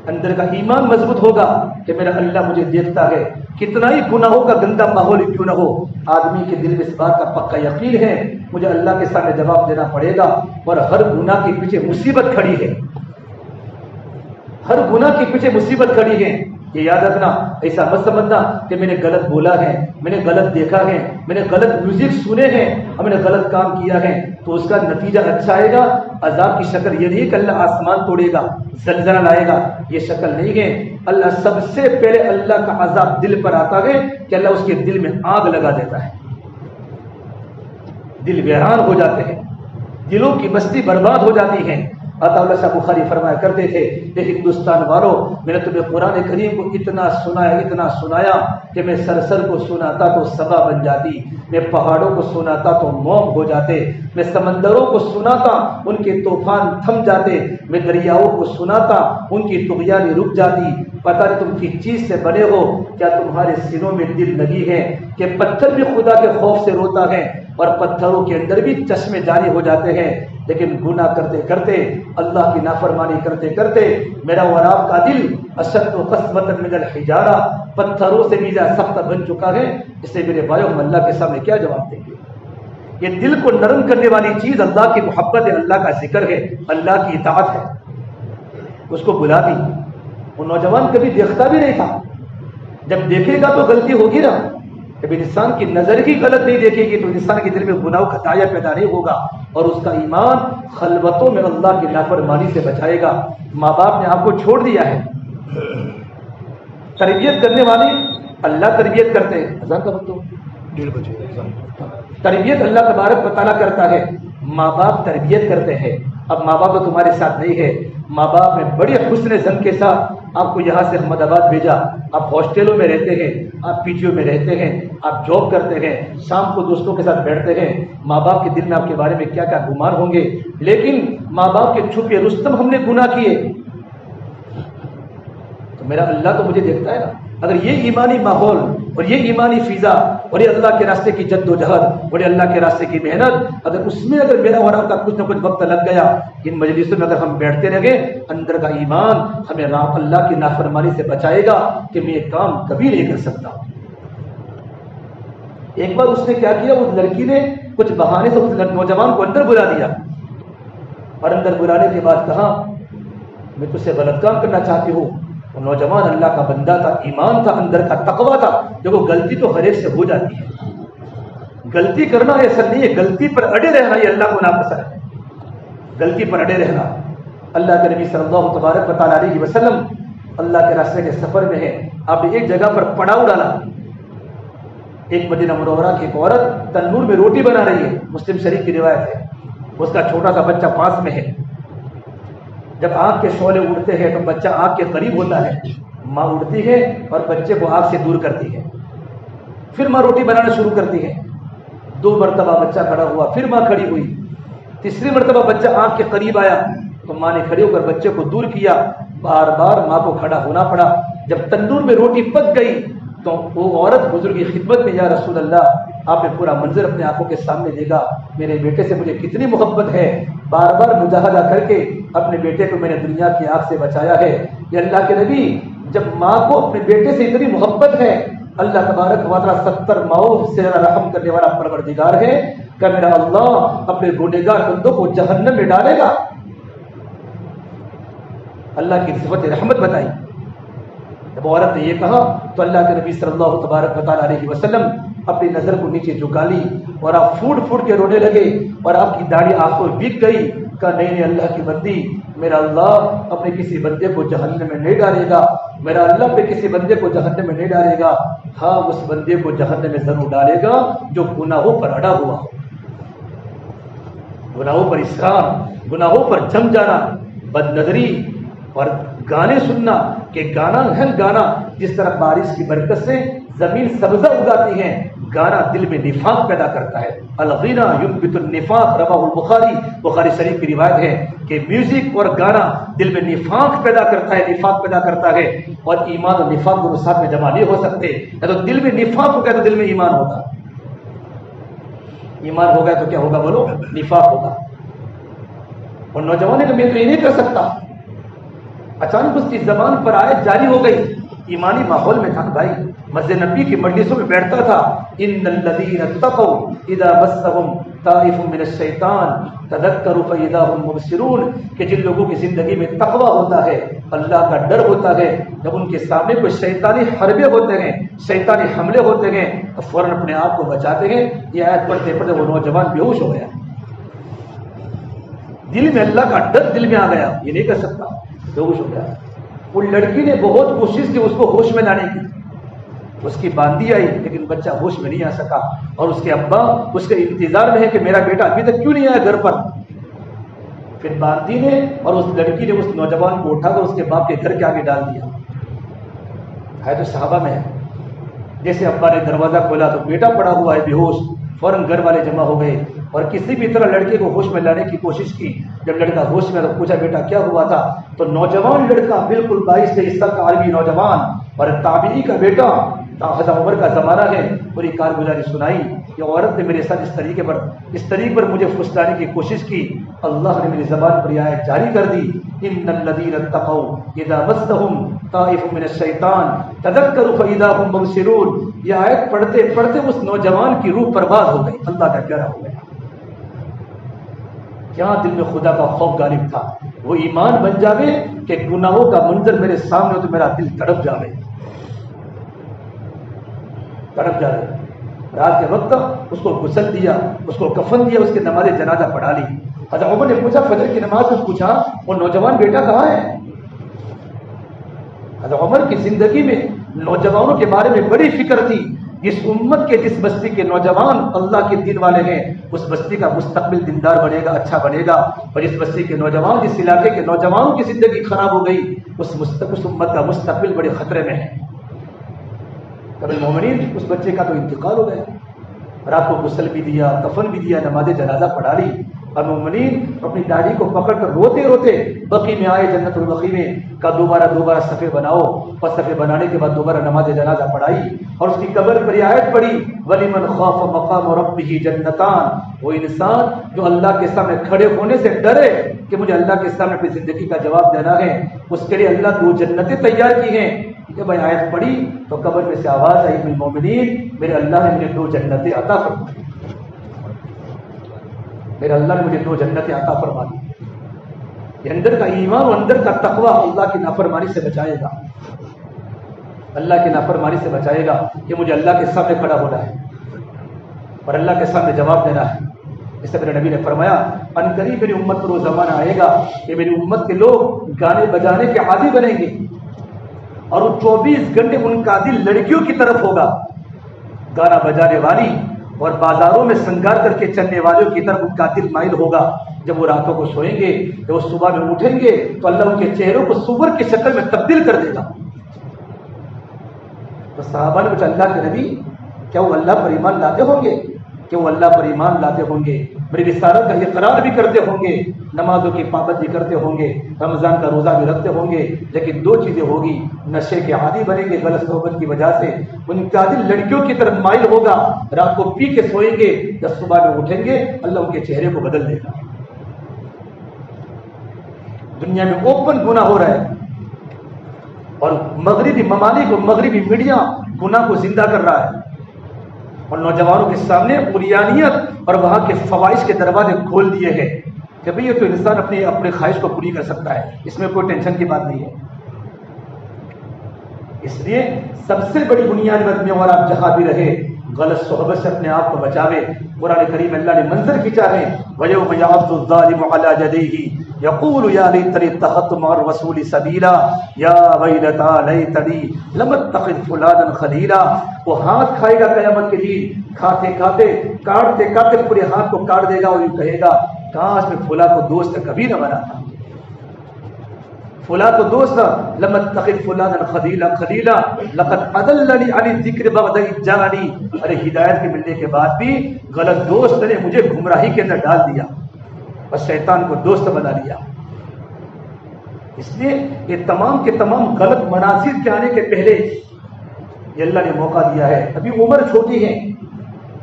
اندر کا ایمان مضبوط ہوگا کہ میرا اللہ مجھے دیکھتا ہے، کتنا ہی گناہوں کا گندا ماحول کیوں نہ ہو، آدمی کے دل میں اس بات کا پکا یقین ہے مجھے اللہ کے سامنے جواب دینا پڑے گا، اور ہر گناہ کے پیچھے مصیبت کھڑی ہے، ہر گناہ کے پیچھے مصیبت کھڑی ہے. یہ یاد رکھنا، ایسا مت سمجھنا کہ میں نے غلط بولا ہے، میں نے غلط دیکھا ہے، میں نے غلط میوزک سنے ہیں اور میں نے غلط کام کیا ہے تو اس کا نتیجہ اچھا آئے گا. عذاب کی شکل یہ نہیں کہ اللہ آسمان توڑے گا، زلزلہ لائے گا، یہ شکل نہیں ہے. اللہ سب سے پہلے اللہ کا عذاب دل پر آتا ہے کہ اللہ اس کے دل میں آگ لگا دیتا ہے، دل ویران ہو جاتے ہیں، دلوں کی بستی برباد ہو جاتی ہے. عطا اللہ شاہ بخاری فرمایا کرتے تھے کہ ہندوستان والوں، میں نے تمہیں قرآن کریم کو اتنا سنایا کہ میں سرسر کو سناتا تو صبا بن جاتی، میں پہاڑوں کو سناتا تو موم ہو جاتے، میں سمندروں کو سناتا ان کے طوفان تھم جاتے، میں دریاؤں کو سناتا ان کی طغیانی رک جاتی. پتہ نہیں تم کس چیز سے بنے ہو، کیا تمہارے سینوں میں دل لگی ہے کہ پتھر بھی خدا کے خوف سے روتا ہے اور پتھروں کے اندر بھی چشمے جاری ہو جاتے ہیں. لیکن گناہ کرتے کرتے، اللہ کی نافرمانی کرتے کرتے میرا اور آپ کا دل اشد و قسوۃ من الحجارہ، پتھروں سے بھی زیادہ سخت بن چکا ہے. اس سے میرے بھائیو ہم اللہ کے سامنے کیا جواب دیں گے؟ یہ دل کو نرم کرنے والی چیز اللہ کی محبت ہے، اللہ کا ذکر ہے، اللہ کی اطاعت ہے. اس کو بلا دی. وہ نوجوان کبھی دیکھتا بھی نہیں تھا، جب دیکھے گا تو غلطی ہوگی نا. جب انسان کی نظر ہی غلط نہیں دیکھے گی تو انسان کے دل میں گناہوں کا دایا پیدا نہیں ہوگا، اور اس کا ایمان خلوتوں میں اللہ کی نافرمانی سے بچائے گا. ماں باپ نے آپ کو چھوڑ دیا ہے، تربیت کرنے والے اللہ تربیت کرتے ہیں. اذان کا وقت 1:30 بجے تربیت اللہ تبارک و تعالیٰ کرتا ہے، ماں باپ تربیت کرتے ہیں. اب ماں باپ تو تمہارے ساتھ نہیں ہے، ماں باپ نے بڑے حسن زن کے ساتھ آپ کو یہاں سے احمد آباد بھیجا، آپ ہاسٹلوں میں رہتے ہیں، آپ پی جی او میں رہتے ہیں، آپ جاب کرتے ہیں، شام کو دوستوں کے ساتھ بیٹھتے ہیں. ماں باپ کے دل میں آپ کے بارے میں کیا کیا گمان ہوں گے، لیکن ماں باپ کے چھپے رستم ہم نے گناہ کیے تو میرا اللہ تو مجھے دیکھتا ہے نا. اگر یہ ایمانی ماحول اور یہ ایمانی فضا اور یہ اللہ کے راستے کی جد و جہد اور یہ اللہ کے راستے کی محنت، اگر اس میں اگر میرا اور آپ کا کچھ نہ کچھ وقت لگ گیا، ان مجلسوں میں اگر ہم بیٹھتے رہ گئے، اندر کا ایمان ہمیں اللہ کی نافرمانی سے بچائے گا کہ میں یہ کام کبھی نہیں کر سکتا۔ ایک بار اس نے کیا کیا، اس لڑکی نے کچھ بہانے سے اس نوجوان کو اندر بلا دیا، اور اندر بلانے کے بعد کہا میں تجھ سے غلط کام کرنا چاہتی ہوں۔ وہ نوجوان اللہ کا بندہ تھا، ایمان تھا، اندر کا تقویٰ تھا۔ دیکھو غلطی تو ہر ایک سے ہو جاتی ہے، غلطی کرنا ایسا نہیں ہے، غلطی پر اڑے رہنا یہ اللہ کو ناپسند ہے، غلطی پر اڑے رہنا۔ اللہ کے نبی صلی اللہ تبارک و تعالیٰ علیہ وسلم اللہ کے راستے کے سفر میں ہے، آپ نے ایک جگہ پر پڑاؤ ڈالا، ایک مدینہ منورہ کی ایک عورت تنور میں روٹی بنا رہی ہے، مسلم شریف کی روایت ہے، اس کا چھوٹا سا بچہ پاس میں ہے۔ جب آگ کے شعلے اڑتے ہیں تو بچہ آگ کے قریب ہوتا ہے، ماں اڑتی ہے اور بچے کو آگ سے دور کرتی ہے، پھر ماں روٹی بنانا شروع کرتی ہے۔ 2 مرتبہ بچہ کھڑا ہوا، پھر ماں کھڑی ہوئی، تیسری مرتبہ بچہ آگ کے قریب آیا تو ماں نے کھڑے ہو کر بچے کو دور کیا، بار بار ماں کو کھڑا ہونا پڑا۔ جب تندور میں روٹی پک گئی تو وہ عورت بزرگ کی خدمت میں، یا رسول اللہ آپ نے پورا منظر اپنے آنکھوں کے سامنے دیکھا، میرے بیٹے سے مجھے کتنی محبت ہے، بار بار مجاہدہ کر کے اپنے بیٹے کو میں نے دنیا کی آگ سے بچایا ہے۔ یہ اللہ کے نبی، جب ماں کو اپنے بیٹے سے اتنی محبت ہے، اللہ تبارک و تعالیٰ 70 ماؤں سے رحم کرنے والا پروردگار ہے کہ میرا اللہ اپنے گنہگار بندوں کو جہنم میں ڈالے گا؟ اللہ کی صفت رحمت بتائی۔ جب عورت نے یہ کہا تو اللہ کے نبی صلی اللہ تبارک و تعالیٰ علیہ وسلم اپنی نظر کو نیچے جھکا لی اور آپ پھوٹ پھوٹ کے رونے لگے اور آپ کی داڑھی آنکھوں میں بک گئی۔ کہا نہیں نہیں اللہ کی بندی، میرا اللہ اپنے کسی بندے کو جہنم میں نہیں ڈالے گا، میرا اللہ اپنے کسی بندے کو جہنم میں نہیں ڈالے گا، ہاں اس بندے کو جہنم میں ضرور ڈالے گا جو گناہوں پر اڑا ہوا ہو، گناہوں پر اصرار، گناہوں پر جم جانا، بد نظری اور گانے سننا کہ گانا ہے گانا جس طرح بارش کی برکت سے زمین سبزہ اگاتی ہے، گانا دل میں نفاق پیدا کرتا ہے۔ الغنا ينبت النفاق، رواہ البخاری، بخاری شریف کی روایت ہے کہ میوزک اور گانا دل میں نفاق پیدا کرتا ہے، نفاق پیدا کرتا ہے، اور ایمان اور نفاق دونوں ساتھ میں جمع نہیں ہو سکتے۔ یا تو دل میں نفاق ہو گیا تو دل میں ایمان ہوگا، ایمان ہو گیا تو کیا ہوگا بولو؟ نفاق ہوگا۔ اور نوجوان نے کہ میں تو یہ نہیں کر سکتا، اچانک اس کی زبان پر آیت جاری ہو گئی، ایمانی ماحول میں تھا بھائی، مسجد نبی کی مجلسوں میں بیٹھتا تھا، ان الذین اتقوا اذا مسهم طائف من الشیطان تذکروا فاذا هم مبصرون، کہ جن لوگوں کی زندگی میں تقوی ہوتا ہے، اللہ کا ڈر ہوتا ہے، جب ان کے سامنے کوئی شیطانی حربے ہوتے ہیں، شیطانی حملے ہوتے ہیں تو فوراً اپنے آپ کو بچاتے ہیں۔ یہ آیت پڑھتے پڑھتے وہ نوجوان بے ہوش ہو گیا، دل میں اللہ کا ڈر دل میں آ گیا، یہ نہیں کر سکتا، بے ہوش ہو گیا۔ وہ لڑکی نے بہت کوشش کی اس کو ہوش میں لانے کی، اس کی باندھی آئی لیکن بچہ ہوش میں نہیں آ سکا، اور اس کے ابا اس کے انتظار میں ہے کہ میرا بیٹا ابھی تک کیوں نہیں آیا گھر پر۔ پھر باندھی نے اور اس لڑکی نے اس نوجوان کو اٹھا کر اس کے باپ کے گھر کے آگے ڈال دیا، ہے تو صحابہ میں ہے۔ جیسے ابا نے دروازہ کھولا تو بیٹا پڑا ہوا ہے بے ہوش، فوراً گھر والے جمع ہو گئے اور کسی بھی طرح لڑکے کو ہوش میں لانے کی کوشش کی۔ جب لڑکا ہوش میں تو پوچھا بیٹا کیا ہوا تھا، تو نوجوان لڑکا بالکل 22-23 سال کا عالمی نوجوان اور تابعی کا بیٹا، حضرت عمر کا زمانہ ہے، پوری کارگزاری سنائی۔ یہ عورت نے میرے ساتھ اس طریقے پر مجھے پھسلانے کی کوشش کی، اللہ نے میری زبان پر یہ آیت جاری کر دی، ان الذین اتقوا اذا مسهم طائف من الشیطان تذکروا فاذا هم مبصرون۔ یہ آیت پڑھتے پڑھتے اس نوجوان کی روح پرواز ہو گئی، اللہ کا پیارا ہو گیا۔ کیا دل میں خدا کا خوف غالب تھا، وہ ایمان بن جاوے کہ گناہوں کا منظر میرے سامنے ہو تو میرا دل تڑپ جاوے، تڑپ جاوے۔ رات کے وقت اس کو غسل دیا، اس کو کفن دیا، اس کی نماز جنازہ پڑھا لی۔ حضرت عمر نے پوچھا فجر کی نماز میں، پوچھا وہ نوجوان بیٹا کہاں ہے؟ حضرت عمر کی زندگی میں نوجوانوں کے بارے میں بڑی فکر تھی، جس امت کے جس بستی کے نوجوان اللہ کے دین والے ہیں اس بستی کا مستقبل دیندار بنے گا، اچھا بنے گا، اور جس بستی کے نوجوان، جس علاقے کے نوجوانوں کی زندگی خراب ہو گئی اس امت کا مستقبل بڑے خطرے میں ہے۔ قبل مومنین اس بچے کا تو انتقال ہو گیا، رات کو غسل بھی دیا، کفن بھی دیا، نماز جنازہ پڑھا لی۔ اور مومنین اپنی داڑھی کو پکڑ کر روتے روتے بقی میں آئے، جنت البقیع میں کا دوبارہ صفے بناؤ، اور صفے بنانے کے بعد دوبارہ نماز جنازہ پڑھائی اور اس کی قبر پر آیت پڑھی وَلِمَنْ خَافَ مَقَامَ رَبِّهِ جَنَّتَانِ، وہ انسان جو اللہ کے سامنے کھڑے ہونے سے ڈرے کہ مجھے اللہ کے سامنے اپنی زندگی کا جواب دینا ہے، اس کے لیے اللہ 2 جنتیں تیار کی ہیں۔ جب میں آیت پڑھی تو قبر میں سے آواز آئی بالمومنین میرے اللہ نے مجھے 2 جنتیں عطا فرمائی، میرے اللہ نے مجھے 2 جنتیں عطا فرما دی۔ یہ اندر کا ایمان اور اندر کا تقوی اللہ کی نافرمانی سے بچائے گا، اللہ کی نافرمانی سے بچائے گا کہ مجھے اللہ کے سامنے کھڑا ہونا ہے اور اللہ کے سامنے جواب دینا ہے۔ اس سے میرے نبی نے فرمایا ان قریب میری امت پر وہ زمانہ آئے گا کہ میری امت کے لوگ گانے بجانے کے عادی بنیں گے اور وہ 24 گھنٹے ان کا دل لڑکیوں کی طرف ہوگا، گانا بجانے والی اور بازاروں میں سنگار کر کے چلنے والوں کی طرف ان کا دل مائل ہوگا۔ جب وہ راتوں کو سوئیں گے جب وہ صبح میں اٹھیں گے تو اللہ ان کے چہروں کو سور کی شکل میں تبدیل کر دے گا۔ تو صحابہ نے پوچھا اللہ کے نبی کیا وہ اللہ پر ایمان لاتے ہوں گے؟ کہ وہ اللہ پر ایمان لاتے ہوں گے، میری رسالت کا اقرار بھی کرتے ہوں گے، نمازوں کی پابندی کرتے ہوں گے، رمضان کا روزہ بھی رکھتے ہوں گے، لیکن 2 چیزیں ہوگی، نشے کے عادی بنیں گے غلط صحبت کی وجہ سے، ان کا دل لڑکیوں کی طرف مائل ہوگا، رات کو پی کے سوئیں گے، جب صبح میں اٹھیں گے اللہ ان کے چہرے کو بدل دے گا۔ دنیا میں اوپن گناہ ہو رہا ہے اور مغربی ممالک اور مغربی میڈیا گناہ کو زندہ کر رہا ہے اور نوجوانوں کے سامنے عریانیت اور وہاں کے فواحش کے دروازے کھول دیے ہیں کہ بھئی یہ تو انسان اپنے خواہش کو پوری کر سکتا ہے، اس میں کوئی ٹینشن کی بات نہیں ہے۔ اس لیے سب سے بڑی بنیاد میں اور آپ جہاں بھی رہے غلط صحبت سے اپنے آپ کو بچاوے۔ قرآن کریم اللہ نے منظر کھینچا ہے وَيَوْمَ يَعَضُّ الظَّالِمُ عَلَى يَدَيْهِ يَقُولُ يَا لَيْتَنِي اتَّخَذْتُ مَعَ الرَّسُولِ سَبِيلًا يَا وَيْلَتَا لَيْتَنِي لَمْ أَتَّخِذْ فُلَانًا خَلِيلًا۔ وہ ہاتھ کھائے گا قیامت کے دن، کھاتے کھاتے کاٹتے کاٹتے پورے ہاتھ کو کاٹ دے گا اور یہ کہے گا کاش میں فلاں کو دوست کبھی نہ بناتا، فلاں کو دوست لم اتخذ فلانا خلیلا لقد اضلنی عن الذکر بعد اذ جاءنی۔ ارے ہدایت کے ملنے کے بعد بھی غلط دوست نے مجھے گمراہی کے اندر ڈال دیا اور شیطان کو دوست بنا لیا۔ اس لیے یہ تمام کے تمام غلط مناظر کے آنے کے پہلے یہ اللہ نے موقع دیا ہے، ابھی عمر چھوٹی ہے،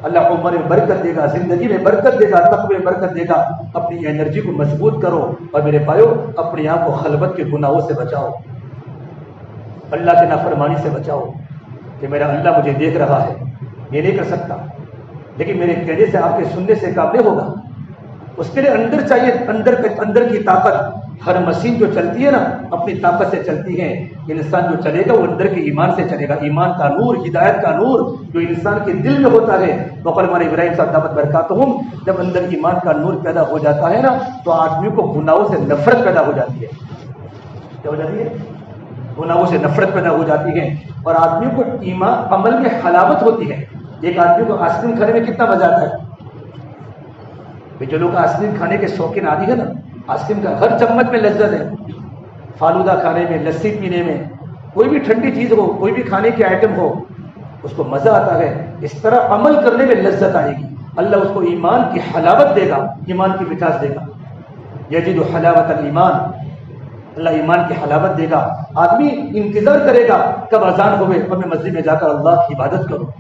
اللہ عمر میں برکت دے گا، زندگی میں برکت دے گا، تقوی میں برکت دے گا۔ اپنی انرجی کو مضبوط کرو اور میرے بھائیو اپنے آپ کو خلوت کے گناہوں سے بچاؤ، اللہ کے نافرمانی سے بچاؤ کہ میرا اللہ مجھے دیکھ رہا ہے، یہ نہیں کر سکتا، لیکن میرے کہنے سے آپ کے سننے سے کام نہیں ہوگا۔ اس کے لیے اندر چاہیے، اندر کی طاقت۔ ہر مشین جو چلتی ہے نا اپنی طاقت سے چلتی ہے، انسان جو چلے گا وہ اندر کے ایمان سے چلے گا، ایمان کا نور، ہدایت کا نور جو انسان کے دل میں ہوتا ہے۔ بقول مولانا ابراہیم صاحب دعوت برکاتہم، جب اندر ایمان کا نور پیدا ہو جاتا ہے نا تو آدمی کو گناہوں سے نفرت پیدا ہو جاتی ہے۔ کیا ہو جاتی ہے؟ گناہوں سے نفرت پیدا ہو جاتی ہے اور آدمی کو ایمان عمل میں حلاوت ہوتی ہے۔ ایک آدمی کو آئس کریم کھانے میں کتنا مزہ آتا ہے، جو لوگ آئس کریم کھانے کے شوقین عادی ہے نا، آئس کریم کا ہر چمچ میں لذت ہے، فالودہ کھانے میں، لسی پینے میں، کوئی بھی ٹھنڈی چیز ہو، کوئی بھی کھانے کی آئٹم ہو اس کو مزہ آتا ہے۔ اس طرح عمل کرنے میں لذت آئے گی، اللہ اس کو ایمان کی حلاوت دے گا، ایمان کی مٹھاس دے گا۔ یجد حلاوت الایمان، اللہ ایمان کی حلاوت دے گا۔ آدمی انتظار کرے گا کب اذان ہوئے اور میں مسجد میں جا کر اللہ کی عبادت کروں۔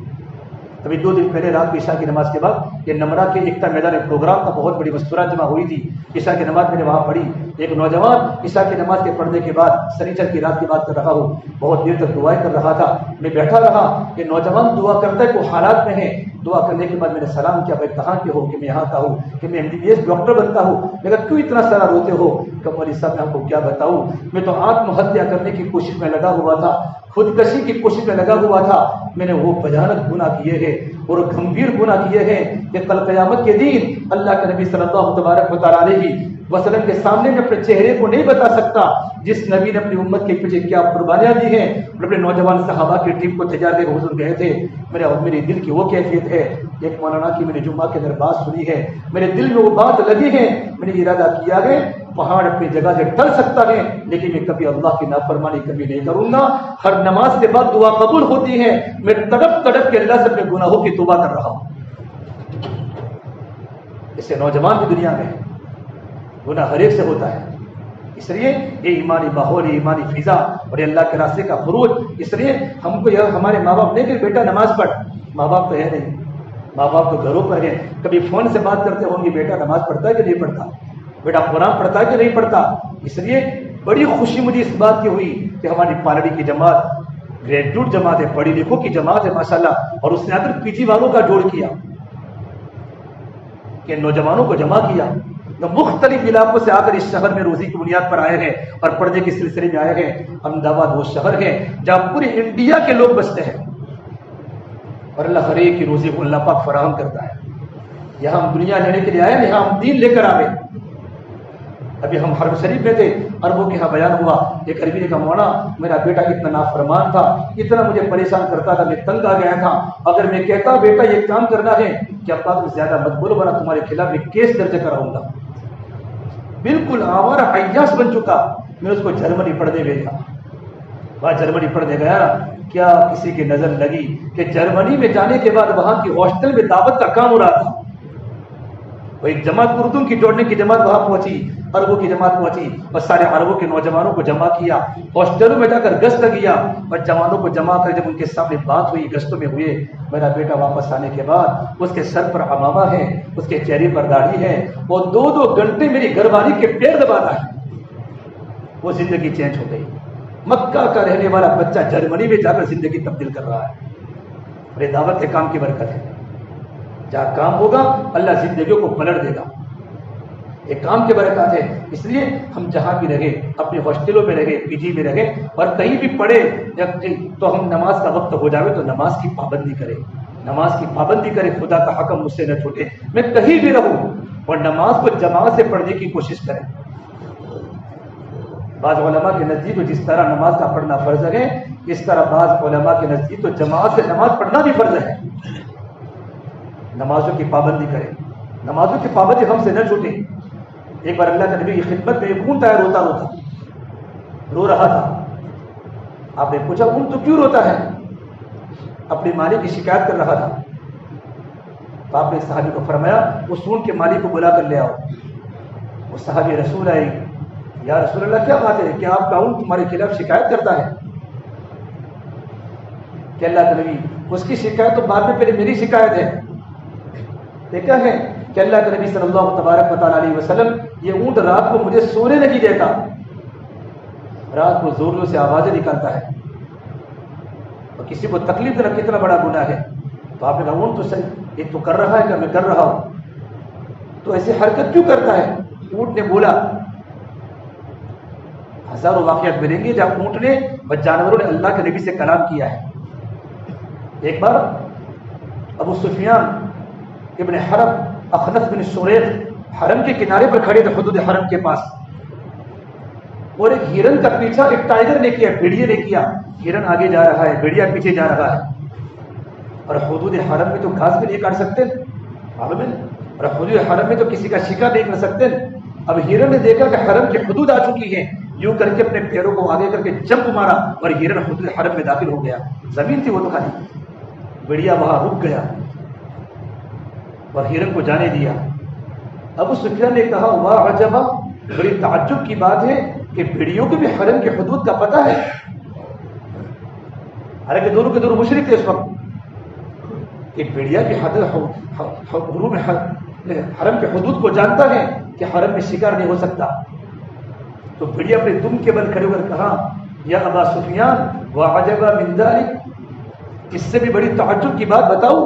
ابھی 2 دن پہلے رات کو عشاء کی نماز کے بعد یہ نمرہ کے ایکتا میدان پروگرام کا بہت بڑی مستورات جمع ہوئی تھی۔ عشاء کی نماز میں نے وہاں پڑھی، ایک نوجوان عشاء کی نماز کے پڑھنے کے بعد سنیچر کی رات کی بات کر رہا ہوں، بہت دیر تک دعائیں کر رہا تھا، میں بیٹھا رہا، یہ نوجوان دعا کرتا ہے وہ حالات میں ہے۔ دعا کرنے کے بعد میں نے سلام کیا، بھائی کہاں کے ہو؟ کہ میں یہاں کا ہوں، کہ میں MBBS ڈاکٹر بنتا ہوں۔ میں کہا کیوں اتنا سارا روتے ہو؟ کہ مولوی صاحب میں آپ کو کیا بتاؤں، میں تو آتم ہتیا کرنے کی کوشش میں لگا ہوا تھا، خودکشی کی کوشش میں لگا ہوا تھا۔ میں نے وہ بھیانک گناہ کیے ہیں اور گمبھیر گناہ کیے ہیں کہ کل قیامت کے دن اللہ کے نبی صلی اللہ تبارک و تعالیٰ علیہ وسلم کے سامنے میں اپنے چہرے کو نہیں بتا سکتا۔ جس نبی نے اپنی امت کے پیچھے کیا قربانیاں دی ہیں، اپنے نوجوان صحابہ کی ٹیم کو تیار کر حضور گئے تھے، میرے دل کی وہ کیفیت ہے۔ ایک مولانا کی میں نے جمعہ کے اندر بات سنی ہے، میرے دل میں وہ بات لگی ہے، میں نے ارادہ کیا ہے پہاڑ اپنی جگہ سے ٹل سکتا ہے لیکن میں کبھی اللہ کی نافرمانی کبھی نہیں کروں گا۔ ہر نماز کے بعد دعا قبول ہوتی ہے، میں تڑپ تڑپ کے اللہ سے اپنے گناہوں کی توبہ کر رہا ہوں۔ اس سے نوجوان بھی دنیا میں ہے، گناہ ہر ایک سے ہوتا ہے. اس لیے یہ ایمانی ماحول، ایمانی فضا اور یہ اللہ کے راستے کا خروج. اس لیے ہم کو یہ ہمارے ماں باپ نہیں کہ بیٹا نماز پڑھ، ماں باپ تو ہے نہیں، ماں باپ تو گھروں پر ہیں. کبھی فون سے بات کرتے ہوں گے بیٹا نماز پڑھتا ہے کہ نہیں پڑھتا، بیٹا قرآن پڑھتا ہے کہ نہیں پڑھتا. اس لیے بڑی خوشی مجھے اس بات کی ہوئی کہ ہماری پالڑی کی جماعت گریجویٹ جماعت ہے، پڑھی لکھوں کی جماعت ہے ماشاءاللہ، اور اس نے آ کر پی جی والوں کا جوڑ کیا کہ نوجوانوں کو جمع کیا. مختلف علاقوں سے آ کر اس شہر میں روزی کی بنیاد پر آئے ہیں اور پڑھنے کے سلسلے میں آئے ہیں. احمد آباد وہ شہر ہے جہاں پورے انڈیا کے لوگ بستے ہیں اور اللہ ہر ایک کی روزی کو اللہ پاک فراہم کرتا ہے. یہاں ہم دنیا لینے کے لیے آئے ہیں، یہاں ہم دین لے کر آئے. ابھی ہم حرم شریف میں تھے، عربوں کے یہاں بیان ہوا، ایک عربی نے کہا مولانا میرا بیٹا اتنا نافرمان تھا، اتنا مجھے پریشان کرتا تھا، میں تنگ آ گیا تھا. اگر میں کہتا بیٹا یہ کام کرنا ہے کہ ابا تم زیادہ مت بولو ورنہ تمہارے خلاف میں کیس درج کراؤں گا. بالکل آوارہ عیاش بن چکا. میں اس کو جرمنی پڑھنے بھیجا. وہاں جرمنی پڑھنے گیا، کیا کسی کی نظر لگی کہ جرمنی میں جانے کے بعد وہاں کی ہاسٹل میں دعوت کا کام ہو رہا تھا. وہ ایک جماعت اردو کی جوڑنے کی جماعت وہاں پہنچی، عربوں کی جماعت پہنچی اور سارے عربوں کے نوجوانوں کو جمع کیا، ہاسٹلوں میں جا کر گشت کیا اور جوانوں کو جمع کر جب ان کے سامنے بات ہوئی، گشتوں میں ہوئے. میرا بیٹا واپس آنے کے بعد اس کے سر پر عمامہ ہے، اس کے چہرے پر داڑھی ہے، وہ 2 گھنٹے میری گھر والی کے پیر دباتا ہے. وہ زندگی چینج ہو گئی. مکہ کا رہنے والا بچہ جرمنی میں جا کر زندگی تبدیل کر رہا ہے. اور یہ دعوت کے کام کی برکت ہے. جہاں کام ہوگا اللہ زندگیوں کو پلٹ دے گا. یہ کام کی برکات ہے. اس لیے ہم جہاں بھی رہے، اپنے ہاسٹلوں میں رہے، پی جی میں رہے اور کہیں بھی پڑھے تو ہم نماز کا وقت ہو جائے تو نماز کی پابندی کرے، نماز کی پابندی کرے. خدا کا حکم مجھ سے نہ چھوٹے. میں کہیں بھی رہوں اور نماز کو جماعت سے پڑھنے کی کوشش کریں. بعض علماء کے نزدیک جس طرح نماز کا پڑھنا فرض ہے، اس طرح بعض علماء کے نزدیک تو جماعت سے نماز پڑھنا بھی فرض ہے. نمازوں کی پابندی کریں، نمازوں کی پابندی ہم سے نہ چھوٹے. ایک بار اللہ کے نبی کی خدمت میں ایک اونٹ آیا، روتا روتا رو رہا تھا. آپ نے پوچھا اونٹ تو کیوں روتا ہے؟ اپنے مالک کی شکایت کر رہا تھا. تو آپ نے صحابی کو فرمایا اس اونٹ کے مالک کو بلا کر لے آؤ. وہ صحابی رسول آئے، یا رسول اللہ کیا بات ہے کہ آپ کا اونٹ تمہارے خلاف شکایت کرتا ہے؟ کہ اللہ کے نبی اس کی شکایت تو بعد میں، پہلے میری شکایت ہے. دیکھا ہے کہ اللہ کے نبی صلی اللہ تبارک و تعالیٰ علیہ وسلم یہ اونٹ رات کو مجھے سونے نہیں دیتا، رات کو زور زور سے آوازیں نکالتا ہے اور کسی کو تکلیف دینا کتنا بڑا گناہ ہے. تو آپ نے کہا اونٹ تو صحیح یہ تو کر رہا ہے کہ میں کر رہا ہوں، تو ایسی حرکت کیوں کرتا ہے؟ اونٹ نے بولا. ہزاروں واقعات ملیں گے جب اونٹ نے اور جانوروں نے اللہ کے نبی سے کلام کیا ہے. ایک بار ابو سفیان ابن حرب اخنس بن شریق حرم کے کنارے پر کھڑے تھے، حدود حرم کے پاس، اور ایک ہرن کا پیچھا ایک ٹائیگر نے کیا، بھیڑیے نے کیا. ہرن آگے جا رہا ہے، بھیڑیا پیچھے جا رہا ہے. اور حدود حرم میں تو گھاس بھی نہیں کاٹ سکتے معلوم ہے، اور حدود حرم میں تو کسی کا شکار نہیں کر سکتے. اب ہرن نے دیکھا کہ حرم کی حدود آ چکی ہیں، یوں کر کے اپنے پیروں کو آگے کر کے جمپ مارا اور ہرن حدود حرم میں داخل ہو گیا. زمین تھی وہ تو خالی، بھیڑیا وہاں رک گیا اور ہرن کو جانے دیا. ابو سفیان نے کہا واہ عجبا، بڑی تعجب کی بات ہے کہ بھیڑیوں کو بھی حرم کے حدود کا پتہ ہے. حالانکہ دونوں کے دونوں مشرک تھے اس وقت. کہ بھیڑیا کی حرم کے حدود کو جانتا ہے کہ حرم میں شکار نہیں ہو سکتا. تو بھیڑیا اپنے دم کے بل کھڑے ہو کر کہا یا ابا سفیان واہ عجبا من ذلک، اس سے بھی بڑی تعجب کی بات بتاؤ.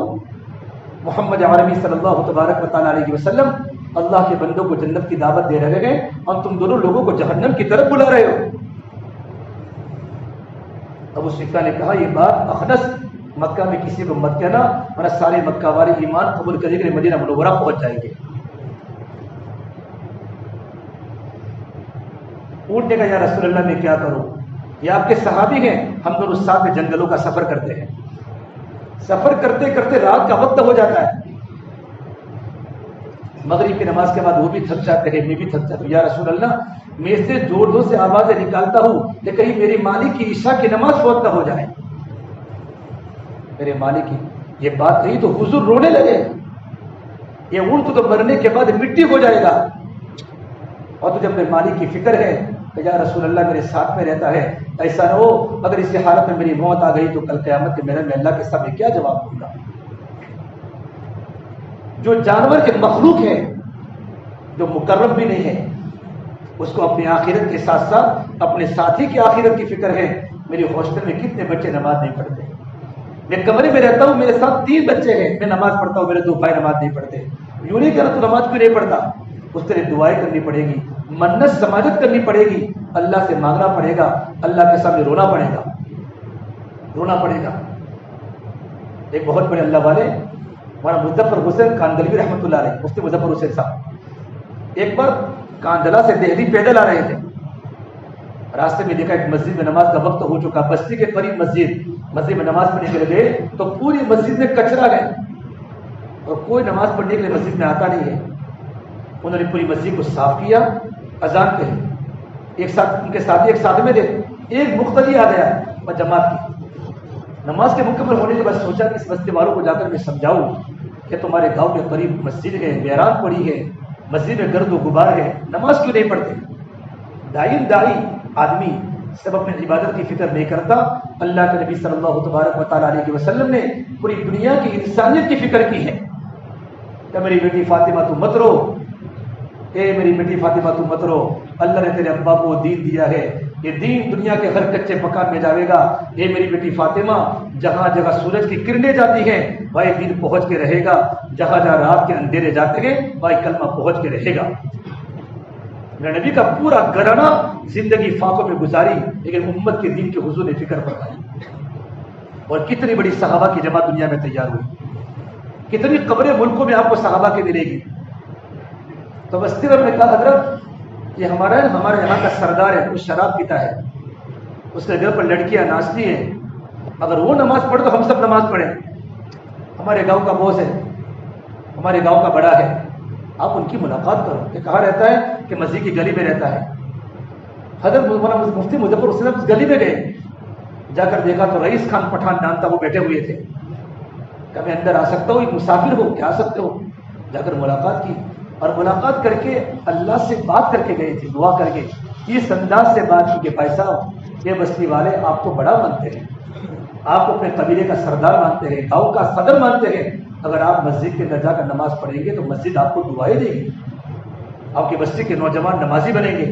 محمد عربی صلی اللہ تبارک و تعالیٰ علیہ وسلم اللہ کے بندوں کو جنت کی دعوت دے رہے ہیں اور تم دونوں لوگوں کو جہنم کی طرف بلا رہے ہو. ابو سفیان نے کہا یہ بات اخنس مکہ میں کسی کو مت کہنا ورنہ سارے مکہ والے ایمان قبول کریں گے، مدینہ منورہ پہنچ جائیں گے. اونٹ نے کہا یا رسول اللہ میں کیا کروں، یہ آپ کے صحابی ہیں، ہم دونوں ساتھ میں جنگلوں کا سفر کرتے ہیں. سفر کرتے کرتے رات کا وقت ہو جاتا ہے، مغرب کی نماز کے بعد وہ بھی تھک جاتے ہیں، میں بھی تھک جاتا ہوں. یا رسول اللہ میں سے زور زور سے آوازیں نکالتا ہوں کہ کہیں میری مالک کی عشاء کی نماز فوت نہ ہو جائے. میرے مالک کی یہ بات کہی تو حضور رونے لگے. یہ اونٹ تو مرنے کے بعد مٹی ہو جائے گا. اور تجھے اپنے مالک کی فکر ہے کہ یا رسول اللہ میرے ساتھ میں رہتا ہے، ایسا نہ ہو اگر اس حالت میں میری موت آ گئی تو کل قیامت کے میدان میں اللہ کے سامنے کیا جواب دوں گا۔ جو جانور کے مخلوق ہے، جو مقرب بھی نہیں ہے، اس کو اپنی آخرت کے ساتھ ساتھ اپنے ساتھی کی آخرت کی فکر ہے۔ میری ہاسٹل میں کتنے بچے نماز نہیں پڑھتے، میں کمرے میں رہتا ہوں، میرے ساتھ 3 بچے ہیں، میں نماز پڑھتا ہوں، میرے 2 بھائی نماز نہیں پڑھتے۔ یوں نہیں کہنا تو نماز کیوں نہیں پڑھتا، اس کے لیے دعائیں کرنی پڑے گی، منت سماجت کرنی پڑے گی، اللہ سے مانگنا پڑے گا، اللہ کے سامنے رونا پڑے گا، رونا پڑے گا۔ ایک بہت بڑے اللہ والے ہمارا مظفر حسین کاندلوی رحمۃ اللہ علیہ، مفتی مظفر حسین صاحب ایک بار کاندلا سے دہلی پیدل آ رہے تھے، راستے میں دیکھا ایک مسجد میں نماز کا وقت ہو چکا، بستی کے قریب مسجد میں نماز پڑھنے کے لیے گئے تو پوری مسجد میں کچرا ہے اور کوئی نماز پڑھنے کے لیے مسجد میں آتا نہیں ہے۔ انہوں نے پوری مسجد کو صاف کیا، اذان کہی، ان کے ساتھی ایک ساتھ میں تھے، ایک مقتدی آ گیا اور جماعت کی۔ نماز کے مکمل ہونے کے بعد سوچا کہ اس بستی والوں کو جا کر میں سمجھاؤں کہ تمہارے گاؤں کے قریب مسجد ہے، ویران پڑی ہے، مسجد میں گرد و غبار ہے، نماز کیوں نہیں پڑھتے؟ دائی آدمی سب اپنے عبادت کی فکر نہیں کرتا۔ اللہ کے نبی صلی اللہ تبارک و تعالیٰ علیہ وسلم نے پوری دنیا کی انسانیت کی فکر کی ہے کہ میری بیٹی فاطمہ تو مت رو، اے میری بیٹی فاطمہ تو مت رو، اللہ نے تیرے ابا کو دین دیا ہے، یہ دین دنیا کے ہر کچے مکان میں جاوے گا۔ اے میری بیٹی فاطمہ، جہاں جگہ سورج کی کرنیں جاتی ہیں وہی دین پہنچ کے رہے گا، جہاں جہاں رات کے اندھیرے جاتے ہیں وہی کلمہ پہنچ کے رہے گا۔ میرے نبی کا پورا گھرانہ زندگی فاقوں میں گزاری، لیکن امت کے دین کے حضور نے فکر فرمائی۔ اور کتنی بڑی صحابہ کی جماعت دنیا میں تیار ہوئی، کتنی قبریں ملکوں میں آپ کو صحابہ کی ملے گی۔ تو بستی میں نے کہا حضرت یہ ہمارے یہاں کا سردار ہے، وہ شراب پیتا ہے، اس کے گھر پر لڑکیاں ناچتی ہیں، اگر وہ نماز پڑھے تو ہم سب نماز پڑھیں، ہمارے گاؤں کا بوس ہے، ہمارے گاؤں کا بڑا ہے، آپ ان کی ملاقات کرو۔ کہ کہاں رہتا ہے؟ کہ مسجد کی گلی میں رہتا ہے۔ حضرت مفتی مظفر حسین اس گلی میں گئے، جا کر دیکھا تو رئیس خان پٹھان نام تھا، وہ بیٹھے ہوئے تھے۔ کہ میں اندر آ سکتا ہوں؟ ایک مسافر ہو، کیا آ سکتے ہو؟ جا کر ملاقات کی، اور ملاقات کر کے اللہ سے بات کر کے گئے تھے، دعا کر کے اس انداز سے بات کی کہ بھائی صاحب یہ بستی والے آپ کو بڑا مانتے ہیں، آپ کو اپنے قبیلے کا سردار مانتے ہیں، گاؤں کا صدر مانتے ہیں، اگر آپ مسجد کے اندر جا کر نماز پڑھیں گے تو مسجد آپ کو دعائیں دے گی، آپ کی بستی کے نوجوان نمازی بنیں گے۔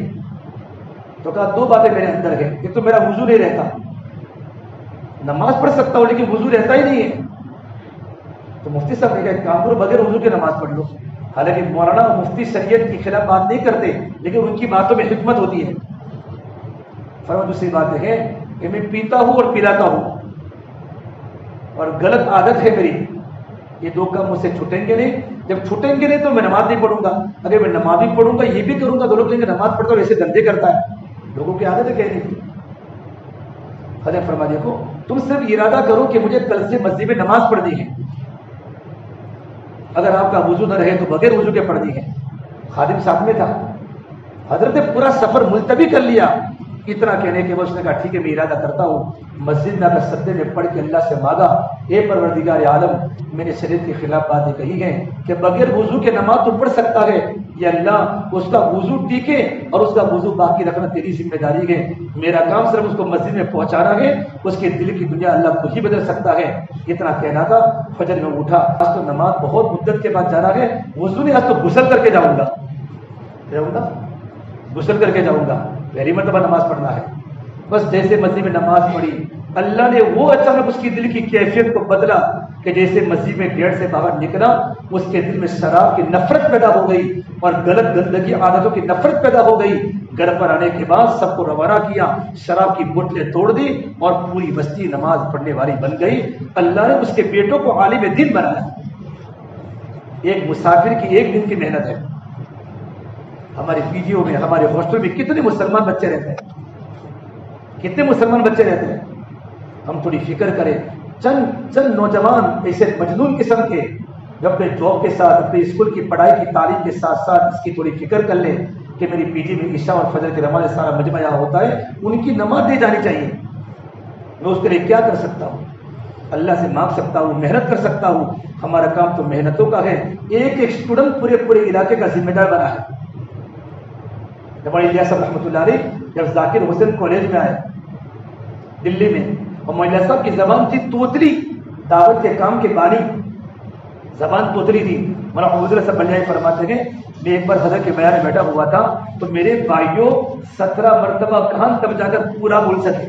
تو کہا 2 باتیں میرے اندر ہیں، ایک تو میرا وضو نہیں رہتا، نماز پڑھ سکتا ہوں لیکن وضو رہتا ہی نہیں ہے۔ تو مفتی صاحب نے کہا ایک کام کرو، بغیر وضو کے نماز پڑھ لو۔ حالانکہ مولانا مفتی شریعت کے خلاف بات نہیں کرتے، لیکن ان کی باتوں میں حکمت ہوتی ہے۔ فرمایا دوسری بات ہے کہ میں پیتا ہوں اور پلاتا ہوں، اور غلط عادت ہے میری، یہ 2 کام مجھ سے چھوٹیں گے نہیں۔ جب چھوٹیں گے نہیں تو میں نماز نہیں پڑھوں گا، اگر میں نماز بھی پڑھوں گا یہ بھی کروں گا تو لوگ کہیں گے نماز پڑھتا ہوں ایسے دندے کرتا ہے، لوگوں کی عادت ہے کہنے کی۔ حضرت فرما دیکھو تم صرف ارادہ کرو کہ مجھے کل سے مسجد میں نماز پڑھنی ہے، اگر آپ کا وضو نہ رہے تو بغیر وضو کے پڑھنی ہے۔ خادم ساتھ میں تھا، حضرت نے پورا سفر ملتوی کر لیا، اتنا کہنے کے بعد اس نے کہا ٹھیک ہے میں ارادہ کرتا ہوں، مسجد میں سجدے میں پڑھ کے اللہ سے مانگا، اے پروردگار عالم میں نے شریعت کے خلاف باتیں کہی ہیں کہ بغیر وضو کے نماز تو پڑھ سکتا ہے، یا اللہ اس کا وضو ٹیکے اور اس کا وضو باقی رکھنا تیری ذمہ داری ہے، میرا کام صرف اس کو مسجد میں پہنچانا ہے، اس کے دل کی دنیا اللہ خود ہی بدل سکتا ہے۔ اتنا کہنا تھا، فجر میں اٹھا، آج تو نماز بہت مدت کے بعد جانا ہے، وضو نہیں آج تو غسل کر کے جاؤں گا، غسل کر کے جاؤں گا، پہلی مرتبہ نماز پڑھنا ہے۔ بس جیسے مسجد میں نماز پڑھی، اللہ نے وہ اچانک اس کی دل کی کیفیت کو بدلا کہ جیسے مسجد میں گیٹ سے باہر نکلا اس کے دل میں شراب کی نفرت پیدا ہو گئی اور غلط گندگی عادتوں کی نفرت پیدا ہو گئی۔ گھر پر آنے کے بعد سب کو روانہ کیا، شراب کی بوتلیں توڑ دی اور پوری بستی نماز پڑھنے والی بن گئی۔ اللہ نے اس کے بیٹوں کو عالم دین بنایا۔ ایک مسافر کی ایک دن کی محنت ہے۔ ہمارے پی جیوں میں، ہمارے ہاسٹل میں کتنے مسلمان بچے رہتے ہیں، کتنے مسلمان بچے رہتے ہیں۔ ہم تھوڑی فکر کریں، چند نوجوان ایسے مجنون قسم کے جو اپنے جاب کے ساتھ، اپنے اسکول کی پڑھائی کی تعلیم کے ساتھ ساتھ اس کی تھوڑی فکر کر لیں کہ میری پی جی میں عشاء اور فجر کے نماز سارا مجمع یہاں ہوتا ہے، ان کی نماز دی جانی چاہیے۔ میں اس کے لیے کیا کر سکتا ہوں؟ اللہ سے مانگ سکتا ہوں، محنت کر سکتا ہوں۔ ہمارا کام تو محنتوں کا ہے۔ ایک اسٹوڈنٹ پورے علاقے کا ذمہ دار بنا ہے، مولانا الیاس صاحب رحمۃ اللہ علیہ جب ذاکر حسین کالج میں آئے دلی میں، اور مولانا صاحب کی زبان تھی توتلی، دعوت کے کام کے بانی، زبان توتلی تھی۔ مولانا حضور صاحب بلیائی فرماتے ہیں میں ایک بار حضرت کے بیان میں بیٹھا ہوا تھا تو میرے بھائیوں 17 مرتبہ کہاں تب جا کر پورا بول سکے۔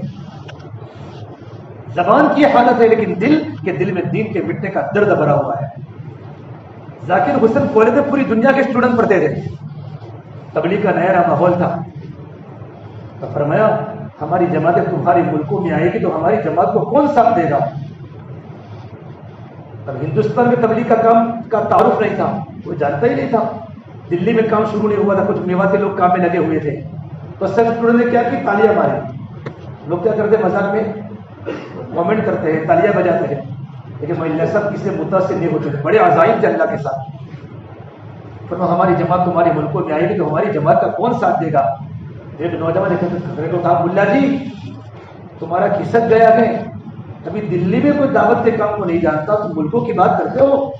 زبان کی حالت ہے لیکن دل میں دین کے مٹنے کا درد بھرا ہوا ہے۔ ذاکر حسین کالج میں پوری دنیا کے اسٹوڈنٹ پڑھتے تھے، تبلیغ کا نیا ماحول تھا، تو فرمایا ہماری جماعتیں تمہارے ملکوں میں آئے گی تو ہماری جماعت کو کون ساتھ دے گا؟ اب ہندوستان میں تبلیغ کا کام کا تعارف نہیں تھا، کوئی جانتا ہی نہیں تھا، دلی میں کام شروع نہیں ہوا تھا، کچھ میواتی لوگ کام میں لگے ہوئے تھے، تو سب اسٹوڈنٹ نے کیا کی؟ تالیاں ماری۔ لوگ کیا کرتے ہیں مذاق میں کامنٹ کرتے ہیں، تالیاں بجاتے ہیں، لیکن مولانا صاحب کسی سے متاثر نہیں ہوتے تھے، بڑے عزائم تھے اللہ کے ساتھ۔ فرمایا ہماری جماعت تمہارے ملکوں میں آئے گی تو ہماری جماعت کا کون ساتھ دے گا؟ ایک نوجوان کو کہا ملا جی تمہارا کھسک گیا ہے، ابھی دلی میں کوئی دعوت کے کام کو نہیں جانتا، تم ملکوں کی بات کرتے ہو،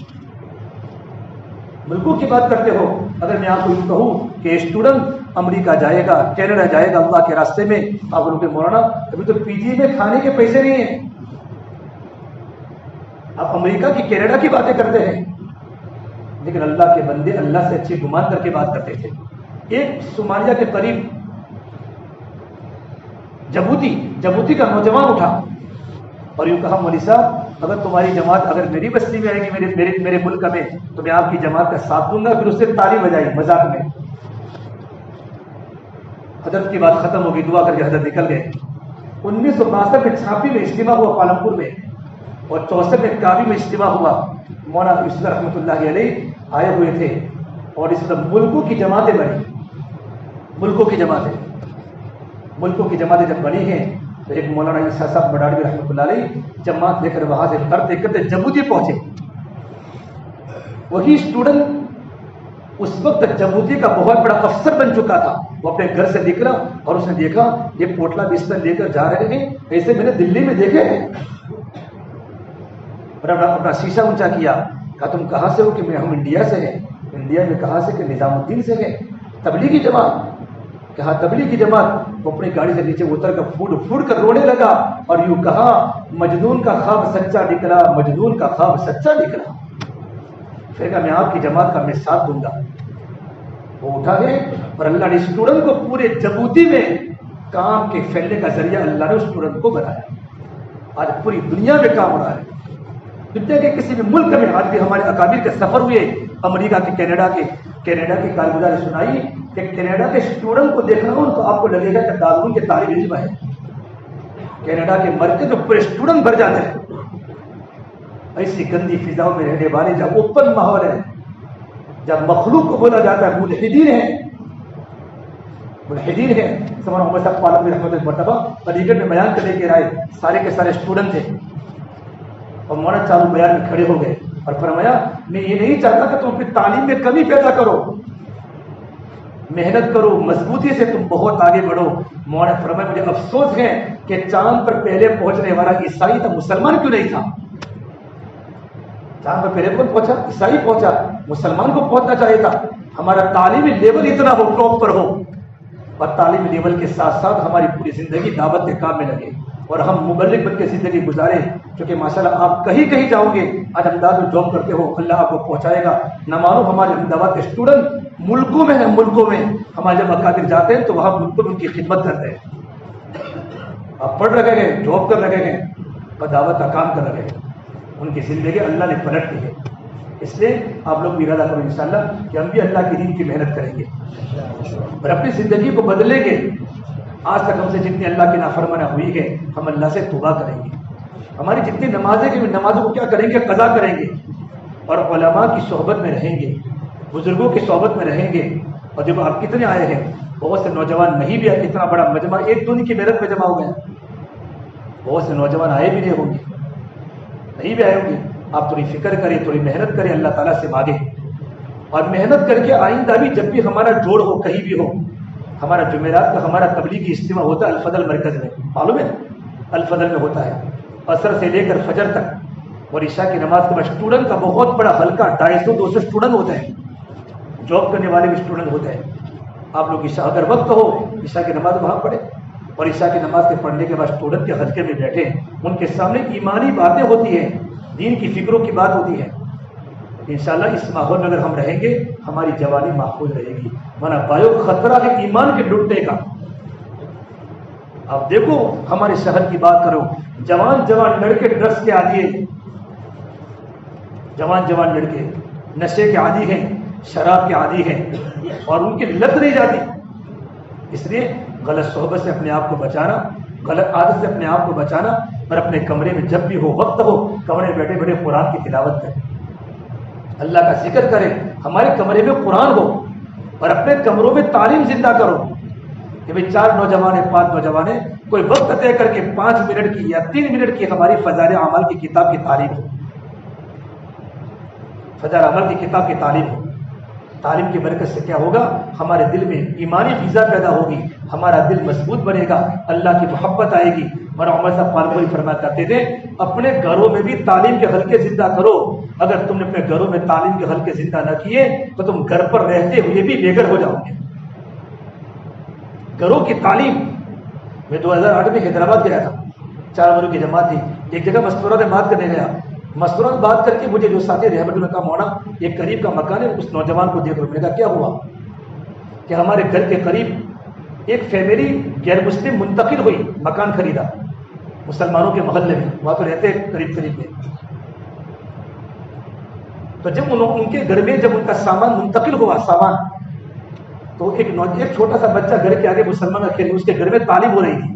ملکوں کی بات کرتے ہو۔ اگر میں آپ کو یہ کہوں کہ اسٹوڈنٹ امریکہ جائے گا، کینیڈا جائے گا اللہ کے راستے میں، آپ بولو کہ مولانا ابھی تو پی جی میں کھانے کے پیسے نہیں ہیں، آپ امریکہ کی کینیڈا کی باتیں کرتے ہیں، لیکن اللہ کے بندے اللہ سے اچھی گمان کر کے بات کرتے تھے۔ ایک صومالیہ کے قریب جبوتی کا نوجوان اٹھا اور یوں کہا مولوی صاحب اگر تمہاری جماعت اگر میری بستی میں آئے گی، میرے ملک میں، تو میں آپ کی جماعت کا ساتھ دوں گا۔ پھر اس سے تالی بجائی مذاق میں۔ حضرت کی بات ختم ہوگی، دعا کر کے حضرت نکل گئے۔ 1962 میں چھاپی میں اجتماع ہوا پالمپور میں، اور 64 میں کابی میں اجتماع ہوا۔ مولانا یوسف رحمۃ اللہ علیہ آئے ہوئے تھے، اور اس طرح ملکوں کی جماعتیں بنی، ملکوں کی جماعتیں جب بنی ہیں تو ایک مولانا عیسیٰ صاحب بڈاڑوی رحمۃ اللہ علیہ جماعت لے کر وہاں سے کرتے جمودی پہنچے۔ وہی اسٹوڈنٹ اس وقت جمودی کا بہت بڑا افسر بن چکا تھا، وہ اپنے گھر سے نکلا اور اس نے دیکھا یہ پوٹلا بستر لے کر جا رہے ہیں، ایسے میں نے دلی میں دیکھے ہیں، اور اپنا شیشہ اونچا کیا، کہا تم کہاں سے ہو؟ کہ ہم انڈیا سے ہیں۔ انڈیا میں کہاں سے؟ کہ نظام الدین سے ہیں۔ تبلیغی جماعت؟ کہا تبلیغی جماعت۔ وہ اپنی گاڑی سے نیچے اتر کر پھوٹ کر رونے لگا اور یوں کہا مجنون کا خواب سچا نکلا، مجنون کا خواب سچا نکلا۔ پھر کہا میں آپ کی جماعت کا میں ساتھ دوں گا۔ وہ اٹھا گئے اور اللہ نے اسٹوڈنٹ کو پورے جبوتی میں کام کے پھیلنے کا ذریعہ اللہ نے اسٹوڈنٹ کو بنایا۔ آج پوری دنیا میں کام ہو رہا ہے، دنیا کے کسی بھی ملک میں۔ آج بھی ہمارے اکابر کے سفر ہوئے امریکہ کے، کینیڈا کی کارگزاری سنائی کہ کینیڈا کے اسٹوڈنٹ کو دیکھنا ہو تو آپ کو لگے گا کہ دارالعلوم کے طالب علم ہے۔ کینیڈا کے مرکز میں پورے اسٹوڈنٹ بھر جاتے ہیں، ایسی گندی فضاؤں میں رہنے والے، جب اوپن ماحول ہے، جب مخلوق کو بولا جاتا ہے ملحدین ہیں۔ سمانا عمر صاحب پالم رحمۃ اللہ مرتبہ علی گڑھ میں بیان کرنے کے رائے سارے کے سارے اسٹوڈنٹ تھے، اور مولانا چالو بیان میں کھڑے ہو گئے اور فرمایا میں یہ نہیں چاہتا کہ تم اپنی تعلیم میں کمی پیدا کرو، محنت کرو، مضبوطی سے تم بہت آگے بڑھو۔ مولانا فرمایا مجھے افسوس ہے کہ چاند پر پہلے پہنچنے والا عیسائی تھا، مسلمان کیوں نہیں تھا؟ چاند پر پہلے کون پہنچا؟ عیسائی پہنچا، مسلمان کو پہنچنا چاہیے تھا۔ ہمارا تعلیمی لیول اتنا ہو، ٹاپ پر ہو، اور تعلیمی لیول کے ساتھ ساتھ ہماری پوری زندگی دعوت کے کام میں لگے اور ہم مبلغ بن کے زندگی گزاریں، کیونکہ ماشاءاللہ آپ کہیں جاؤ گے، آج احمدآباد میں جاب کرتے ہو، اللہ آپ کو پہنچائے گا۔ نہ مانو ہمارے احمدآباد کے اسٹوڈنٹ ملکوں میں ہمارے جب اکابر جاتے ہیں تو وہاں ملکوں میں ان کی خدمت کرتے ہیں۔ آپ پڑھ رکھے گئے، جاب کر رکھے گئے اور دعوت کا کام کر رکھے گئے، ان کی زندگی اللہ نے پلٹ دی ہے۔ اس لیے آپ لوگ بھی ارادہ کرو انشاءاللہ کہ ہم بھی اللہ کے دین کی محنت کریں گے اور اپنی زندگی کو بدلیں گے۔ آج تک ہم سے جتنی اللہ کی نافرمانی ہوئی ہے، ہم اللہ سے توبہ کریں گے۔ ہماری جتنی نمازیں کہ نمازوں کو کیا کریں گے؟ قضا کریں گے، اور علماء کی صحبت میں رہیں گے، بزرگوں کی صحبت میں رہیں گے۔ اور جب آپ کتنے آئے ہیں، بہت سے نوجوان نہیں بھی آئے، اتنا بڑا مجمع ایک دو دن کی محنت میں جمع ہو گئے، بہت سے نوجوان آئے بھی نہیں ہوں گے، نہیں بھی آئے ہوں گے۔ آپ تھوڑی فکر کریں، تھوڑی محنت کریں، اللہ تعالیٰ سے مانگیں، اور محنت کر کے آئندہ بھی جب بھی ہمارا جوڑ ہو، کہیں بھی ہو، ہمارا جمعرات کا ہمارا تبلیغی اجتماع ہوتا ہے الفضل مرکز میں، معلوم ہے الفضل میں ہوتا ہے، عصر سے لے کر فجر تک، اور عشاء کی نماز کے بعد اسٹوڈنٹ کا بہت بڑا حلقہ 250-200 اسٹوڈنٹ ہوتے ہیں، جاب کرنے والے بھی اسٹوڈنٹ ہوتے ہیں، آپ لوگ عشاء اگر وقت ہو عشاء کی نماز وہاں پڑھیں، اور عشاء کی نماز کے پڑھنے کے بعد اسٹوڈنٹ کے حلقے میں بیٹھے، ان کے سامنے ایمانی باتیں ہوتی ہیں، دین کی فکروں کی بات ہوتی ہے۔ انشاءاللہ اس ماحول میں اگر ہم رہیں گے ہماری جوانی محفوظ رہے گی، ورنہ بایو خطرہ ہے ایمان کے لٹنے کا۔ آپ دیکھو ہمارے شہر کی بات کرو، جوان جوان لڑکے ڈرگس کے عادی ہیں، جوان جوان لڑکے نشے کے عادی ہیں، شراب کے عادی ہیں، اور ان کی لت نہیں جاتی۔ اس لیے غلط صحبت سے اپنے آپ کو بچانا، غلط عادت سے اپنے آپ کو بچانا، اور اپنے کمرے میں جب بھی ہو وقت ہو کمرے میں بیٹھے بیٹھے قرآن کی تلاوت کریں، اللہ کا ذکر کریں، ہمارے کمرے میں قرآن ہو، اور اپنے کمروں میں تعلیم زندہ کرو کہ بھائی 4 نوجوان ہیں 5 نوجوان ہیں، کوئی وقت طے کر کے 5 منٹ کی یا 3 منٹ کی ہماری فضائل اعمال کی کتاب کی تعلیم ہو، فضائل اعمال کی کتاب کی تعلیم ہو۔ تعلیم کی برکت سے کیا ہوگا؟ ہمارے دل میں ایمانی غذا پیدا ہوگی، ہمارا دل مضبوط بنے گا، اللہ کی محبت آئے گی۔ مولانا عمر صاحب پالپوری فرمایا کرتے تھے اپنے گھروں میں بھی تعلیم کے حلقے زندہ کرو، اگر تم نے اپنے گھروں میں تعلیم کے حلقے زندہ نہ کیے تو تم گھر پر رہتے ہوئے بھی بے گھر ہو جاؤ گے۔ گھروں کی تعلیم، میں 2008 میں حیدرآباد گیا تھا، 4 لوگوں کی جماعت تھی، ایک جگہ مستورہ میں بات کرنے گیا، مستورہ میں بات کر کے مجھے جو ساتھی رحمت اللہ کا مونا ایک قریب کا مکان ہے، اس نوجوان کو دیکھ میں نے کہا کیا ہوا کہ ہمارے گھر کے قریب ایک فیملی غیر مسلم منتقل ہوئی، مکان خریدا مسلمانوں کے محلے میں، وہاں تو رہتے قریب قریب میں، تو جب ان کے گھر میں جب ان کا سامان منتقل ہوا سامان، تو ایک چھوٹا سا بچہ گھر کے آگے مسلمان کا کھیل، اس کے گھر میں تعلیم ہو رہی تھی،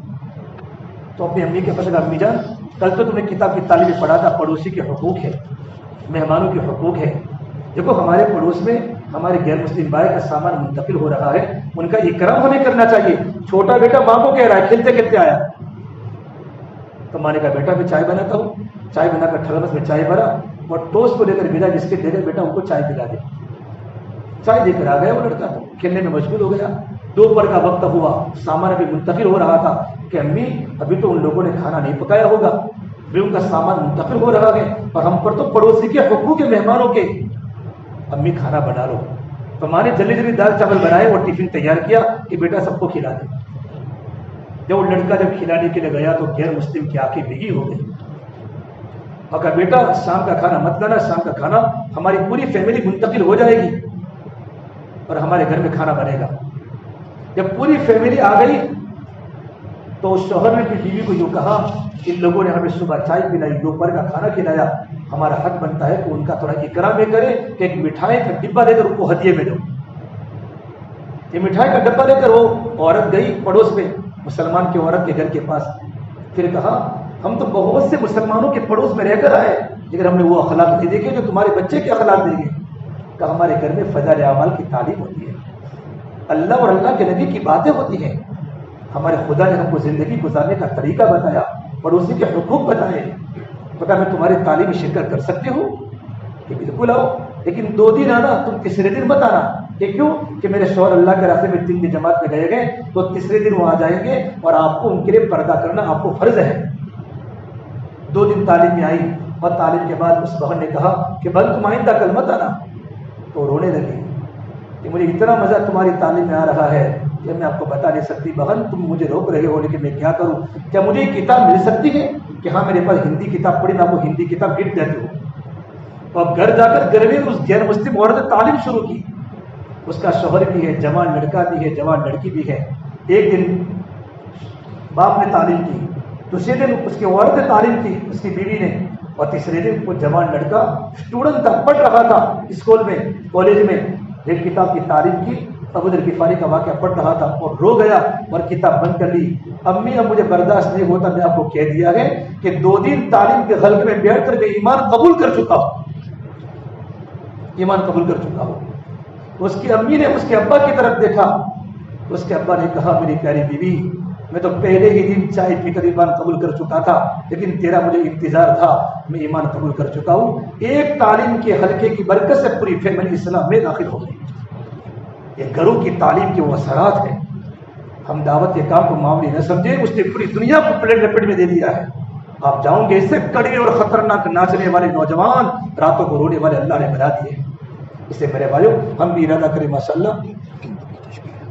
تو اپنی امی کے پاس امی جان کل تو تمہیں کتاب کی تعلیم پڑھا تھا، پڑوسی کے حقوق ہے، مہمانوں کے حقوق ہے، دیکھو ہمارے پڑوس میں ہمارے غیر مسلم بھائی کا سامان منتقل ہو رہا ہے، ان کا اکرام ہمیں کرنا چاہیے۔ چھوٹا بیٹا ماں کو کہہ رہا ہے، کھیلتے کھیلتے آیا، تو ماں نے کہا بیٹا میں چائے بناتا ہوں، چائے بنا کر تھرمس میں چائے بھرا اور ٹوسٹ کو لے کر بنا بسکٹ دے کر بیٹا ان کو چائے پلا دے، چائے دے کر آ گیا وہ لڑکا، تو کھیلنے میں مشغول ہو گیا۔ دوپہر کا وقت ہوا، سامان ابھی منتقل ہو رہا تھا کہ امی ابھی تو ان لوگوں نے کھانا نہیں پکایا ہوگا، ابھی ان کا سامان منتقل ہو رہا ہے، اور ہم پر تو پڑوسی کے حقوق مہمانوں کے، امی کھانا بنا لو۔ تو ماں نے جلدی جلدی دال چاول بنائے اور ٹفن تیار کیا کہ بیٹا سب کو کھلا دے۔ جب وہ لڑکا جب کھلانے کے لیے گیا تو غیر مسلم کی آنکھیں بھیگی ہو گئی، اور کہا بیٹا شام کا کھانا مت لانا، شام کا کھانا ہماری پوری فیملی منتقل ہو جائے گی اور ہمارے گھر میں کھانا بنے گا۔ جب پوری فیملی آ گئی تو شوہر نے بیوی کو یوں کہا ان لوگوں نے ہمیں صبح چائے پلائی، دوپہر کا کھانا کھلایا، ہمارا حق بنتا ہے کہ ان کا تھوڑا اکرام یہ کرے کہ ایک مٹھائی کا ڈبہ لے کر ان کو ہدیے میں دو۔ یہ مٹھائی کا ڈبہ لے کر وہ عورت گئی پڑوس میں مسلمان کی عورت کے گھر کے پاس، پھر کہا ہم تو بہت سے مسلمانوں کے پڑوس میں رہ کر آئے لیکن ہم نے وہ اخلاق نہیں دیکھے جو تمہارے بچے کے اخلاق دیں گے۔ کہا ہمارے گھر میں فضائل اعمال کی تعلیم ہوتی ہے، اللہ اور اللہ کے نبی کی باتیں ہوتی ہیں، ہمارے خدا نے ہم کو زندگی گزارنے کا طریقہ بتایا، پڑوسی کے حقوق بتائے۔ تو کہا میں تمہاری تعلیم میں شرکت کر سکتی ہوں کہ بالکل آؤ، لیکن 2 دن آنا، تم تیسرے دن مت آنا۔ کہ کیوں؟ کہ میرے شوہر اللہ کے راستے میں 3 دن جماعت میں گئے تو تیسرے دن وہ آ جائیں گے اور آپ کو ان کے لیے پردہ کرنا آپ کو فرض ہے۔ 2 دن تعلیم میں آئی اور تعلیم کے بعد اس بہن نے کہا کہ بہن تم آئندہ کل مت آنا، تو رونے لگی کہ مجھے اتنا مزہ تمہاری تعلیم میں آ رہا ہے کہ میں آپ کو بتا نہیں سکتی، بہن تم مجھے روک رہے ہو لیکن میں کیا کروں، کیا مجھے یہ کتاب مل سکتی ہے؟ کہ ہاں میرے پاس ہندی کتاب پڑھی، میں آپ کو ہندی کتاب گفٹ دیتی ہوں۔ تو اب گھر جا کر گھر میں اس غیر مسلم عورت نے تعلیم شروع کی، اس کا شوہر بھی ہے، جوان لڑکا بھی ہے، جوان لڑکی بھی ہے۔ ایک دن باپ نے تعلیم کی، دوسرے دن اس کی عورت نے تعلیم کی، اس کی بیوی نے، اور تیسرے دن وہ جوان لڑکا اسٹوڈنٹ تھا، پڑھ رہا تھا اسکول میں کالج میں، ایک کتاب کی تعلیم کی، ابو ذر غفاری کا واقعہ پڑھ رہا تھا اور رو گیا اور کتاب بند کر لی۔ امی اب مجھے برداشت نہیں ہوتا، میں آپ کو کہہ دیا ہے کہ 2 دن تعلیم کے حلقے میں بیٹھ کر میں ایمان قبول کر چکا ہوں، ایمان قبول کر چکا ہوں۔ اس کی امی نے اس کے ابا کی طرف دیکھا، اس کے ابا نے کہا میری پیاری بیوی میں تو پہلے ہی دن چائے پی کر ایمان قبول کر چکا تھا، لیکن تیرا مجھے انتظار تھا، میں ایمان قبول کر چکا ہوں۔ ایک تعلیم کے حلقے کی برکت سے پوری فیملی اسلام میں داخل ہو گئی۔ یہ گھروں کی تعلیم کے وہ اثرات ہیں۔ ہم دعوت کے کام کو معمولی نہ سمجھیں، اس نے پوری دنیا کو پلیٹ لپیٹ میں دے دیا ہے۔ آپ جاؤں گے اس سے کڑوے اور خطرناک ناچنے والے نوجوان راتوں کو رونے والے اللہ نے بنا دیے۔ اس سے میرے بھائیوں ہم بھی ارادہ کریں ماشاءاللہ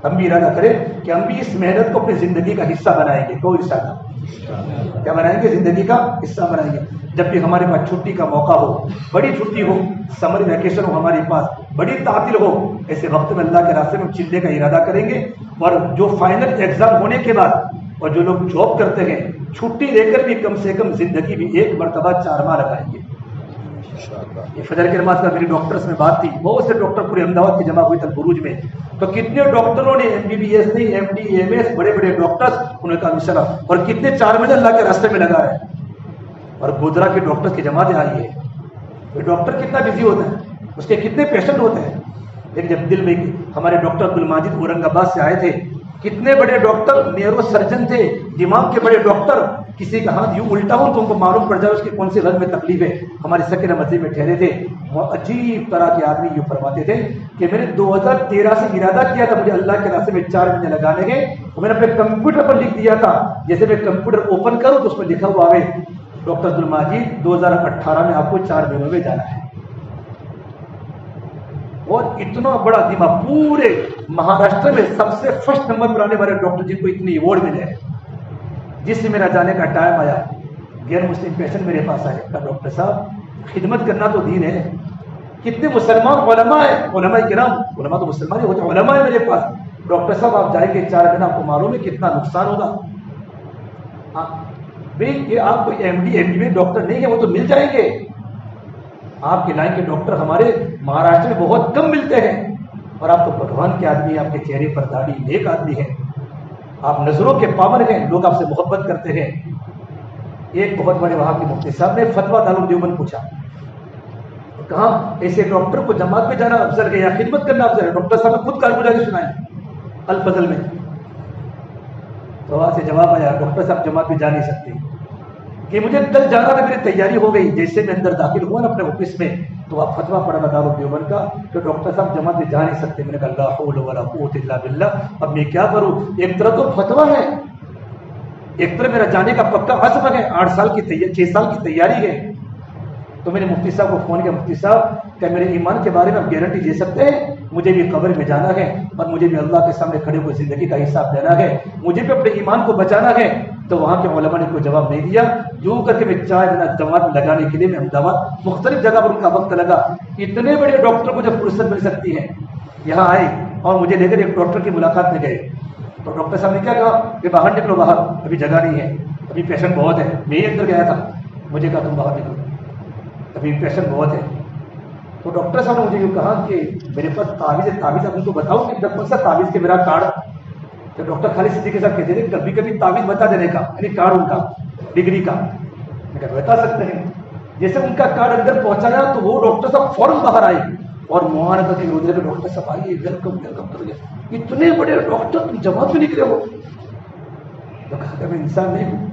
ہم بھی ارادہ کریں کہ ہم بھی اس محنت کو اپنی زندگی کا حصہ بنائیں گے. کوئی ارادہ کیا بنائیں گے؟ زندگی کا حصہ بنائیں گے. جب بھی ہمارے پاس چھٹی کا موقع ہو، بڑی چھٹی ہو، سمر ویکیشن ہو ہمارے پاس، بڑی تعطیل ہو، ایسے وقت میں اللہ کے راستے میں چلنے کا ارادہ کریں گے. اور جو فائنل ایگزام ہونے کے بعد اور جو لوگ جاب کرتے ہیں چھٹی لے کر بھی کم سے کم زندگی بھی ایک مرتبہ 4 ماہ لگائیں گے. یہ فجر کے نماز کا میری ڈاکٹرز میں بات تھی، بہت سے ڈاکٹر پورے احمدآباد کی جمع ہوئی تھے بروج میں. تو کتنے ڈاکٹروں نے MBBS نہیں MD MS بڑے بڑے ڈاکٹرز انہوں نے کہا انشاءاللہ، اور کتنے 4 مہینے اللہ کے راستے میں لگا ہے. اور گودرا کے ڈاکٹرز کی جماعت آئی ہے. یہ ڈاکٹر کتنا بزی ہوتا ہے، اس کے کتنے پیشنٹ ہوتے ہیں. لیکن جب دل میں ہمارے ڈاکٹر عبدالماجد اورنگ آباد سے آئے تھے، کتنے بڑے ڈاکٹر، نیورو سرجن تھے، دماغ کے بڑے ڈاکٹر. کسی کا ہاتھ یوں الٹا ہو تو ان کو معلوم پڑ جائے اس کی کون سی رگ میں تکلیف ہے. ہمارے سکینہ مسجد میں ٹھہرے تھے، عجیب طرح کے آدمی یوں فرماتے تھے کہ میں نے 2013 سے ارادہ کیا تھا مجھے اللہ کے راستے میں 4 مہینے لگانے کے. میں نے اپنے کمپیوٹر پر لکھ دیا تھا، جیسے میں کمپیوٹر اوپن کروں تو اس میں لکھا ہوا ہے ڈاکٹر عبدالمجید 2018 میں آپ کو 4 مہینوں میں جانا ہے. اور اتنا بڑا دماغ، پورے مہاراشٹر میں سب سے فرسٹ نمبر پر آنے والے ڈاکٹر جن کو اتنے ایوارڈ ملے ہیں. جس سے میرا جانے کا ٹائم آیا، غیر مسلم پیشنٹ میرے پاس آئے، کہا ڈاکٹر صاحب خدمت کرنا تو دین ہے. کتنے مسلمان علماء ہیں، علماء کرام، علماء تو مسلمان ہی ہوتے ہیں، علماء ہے میرے پاس. ڈاکٹر صاحب آپ جائیں گے 4 مہینہ، آپ کو معلوم ہے کتنا نقصان ہوگا. بھائی یہ آپ کوئی MD MBBS ڈاکٹر نہیں ہے، وہ تو مل جائیں گے. آپ کے لائن کے ڈاکٹر ہمارے مہاراشٹر میں بہت کم ملتے ہیں. اور آپ تو بھگوان کے آدمی، آپ کے چہرے پر داڑھی، نیک آدمی ہے، آپ نظروں کے پابند ہیں، لوگ آپ سے محبت کرتے ہیں. ایک بہت بڑے وہاں کے مفتی صاحب نے فتویٰ دارالعلوم دیوبند پوچھا، کہاں ایسے ڈاکٹر کو جماعت میں جانا افضل ہے یا خدمت کرنا افضل ہے؟ ڈاکٹر صاحب نے خود کارگزاری سنائی الفضل میں. تو وہاں سے جواب آیا ڈاکٹر صاحب جماعت میں جا نہیں سکتے کہ مجھے کل جانا تھا، میری تیاری ہو گئی. جیسے میں اندر داخل ہوا نا اپنے آفس میں تو آپ فتویٰ پڑھا دارالعلوم دیوبند کا کہ ڈاکٹر صاحب جماعت میں جا نہیں سکتے. میں نے کہا لا حول ولا قوت الا باللہ، اب میں کیا کروں؟ ایک طرف تو فتویٰ ہے، ایک طرف میرا جانے کا پکا عزم ہے، 8 سال کی 6 سال کی تیاری ہے. تو میں نے مفتی صاحب کو فون کیا، مفتی صاحب کیا میرے ایمان کے بارے میں آپ گارنٹی دے سکتے ہیں؟ مجھے بھی قبر میں جانا ہے اور مجھے بھی اللہ کے سامنے کھڑے ہوئے زندگی کا حساب دینا ہے، مجھے بھی اپنے ایمان کو بچانا ہے. تو وہاں کے علماء نے کوئی جواب نہیں دیا. جو کر کے میں 4 مہینہ جماعت لگانے کے لیے میں احمدآباد مختلف جگہ پر ان کا وقت لگا. اتنے بڑے ڈاکٹر کو جب فرصت مل سکتی ہے، یہاں آئے اور مجھے لے کر ایک ڈاکٹر کی ملاقات میں گئے. تو ڈاکٹر صاحب نے کیا کہا کہ باہر نکلو، باہر ابھی جگہ نہیں ہے، ابھی پیشنٹ بہت ہے. میں ہی اندر گیا تھا، مجھے کہا تم باہر نکلو، ابھی پیشنٹ بہت ہے. تو ڈاکٹر صاحب نے مجھے یہ کہا کہ میرے پاس تعویذ ہے، تعویذ آپ ان کو بتاؤ کہ کون سا تعویذ کے میرا کارڈ. تو ڈاکٹر خالد صدیقی صاحب کہتے تھے کبھی کبھی تعویذ بتا دینے کا، یعنی کارڈ ان کا ڈگری کا. میں کہا بتا سکتے ہیں. جیسے ان کا کارڈ اندر پہنچایا تو وہ ڈاکٹر صاحب فوراً باہر آئے اور معاہدہ کے روزے کے ڈاکٹر صاحب آئیے، ویلکم ویلکم کر گئے. اتنے بڑے ڈاکٹر تم جماعت میں نکلے ہو. تو کہا کہ میں انسان نہیں ہوں،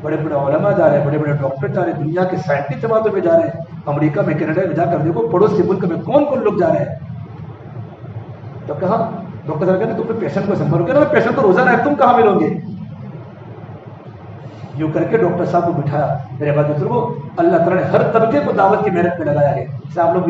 بڑے بڑے علماء جا رہے ہیں، بڑے بڑے ڈاکٹر جا رہے ہیں، دنیا کے سائنٹسٹ جماعتوں میں جا رہے ہیں، امریکہ میں کینیڈا میں جا کر دیکھو پڑوسی ملک میں کون کون لوگ جا رہے ہیں. تو کہا ڈاکٹر صاحب کہتے تم پیشنٹ کو سنبھالو، کہ پیشنٹ تو روزانہ ہے، تم کہاں ملو گے؟ یوں کر کے ڈاکٹر صاحب کو بٹھایا. میرے بعد بزرگوں، اللہ تعالیٰ نے ہر طبقے کو دعوت کی محنت میں لگایا ہے. آپ لوگ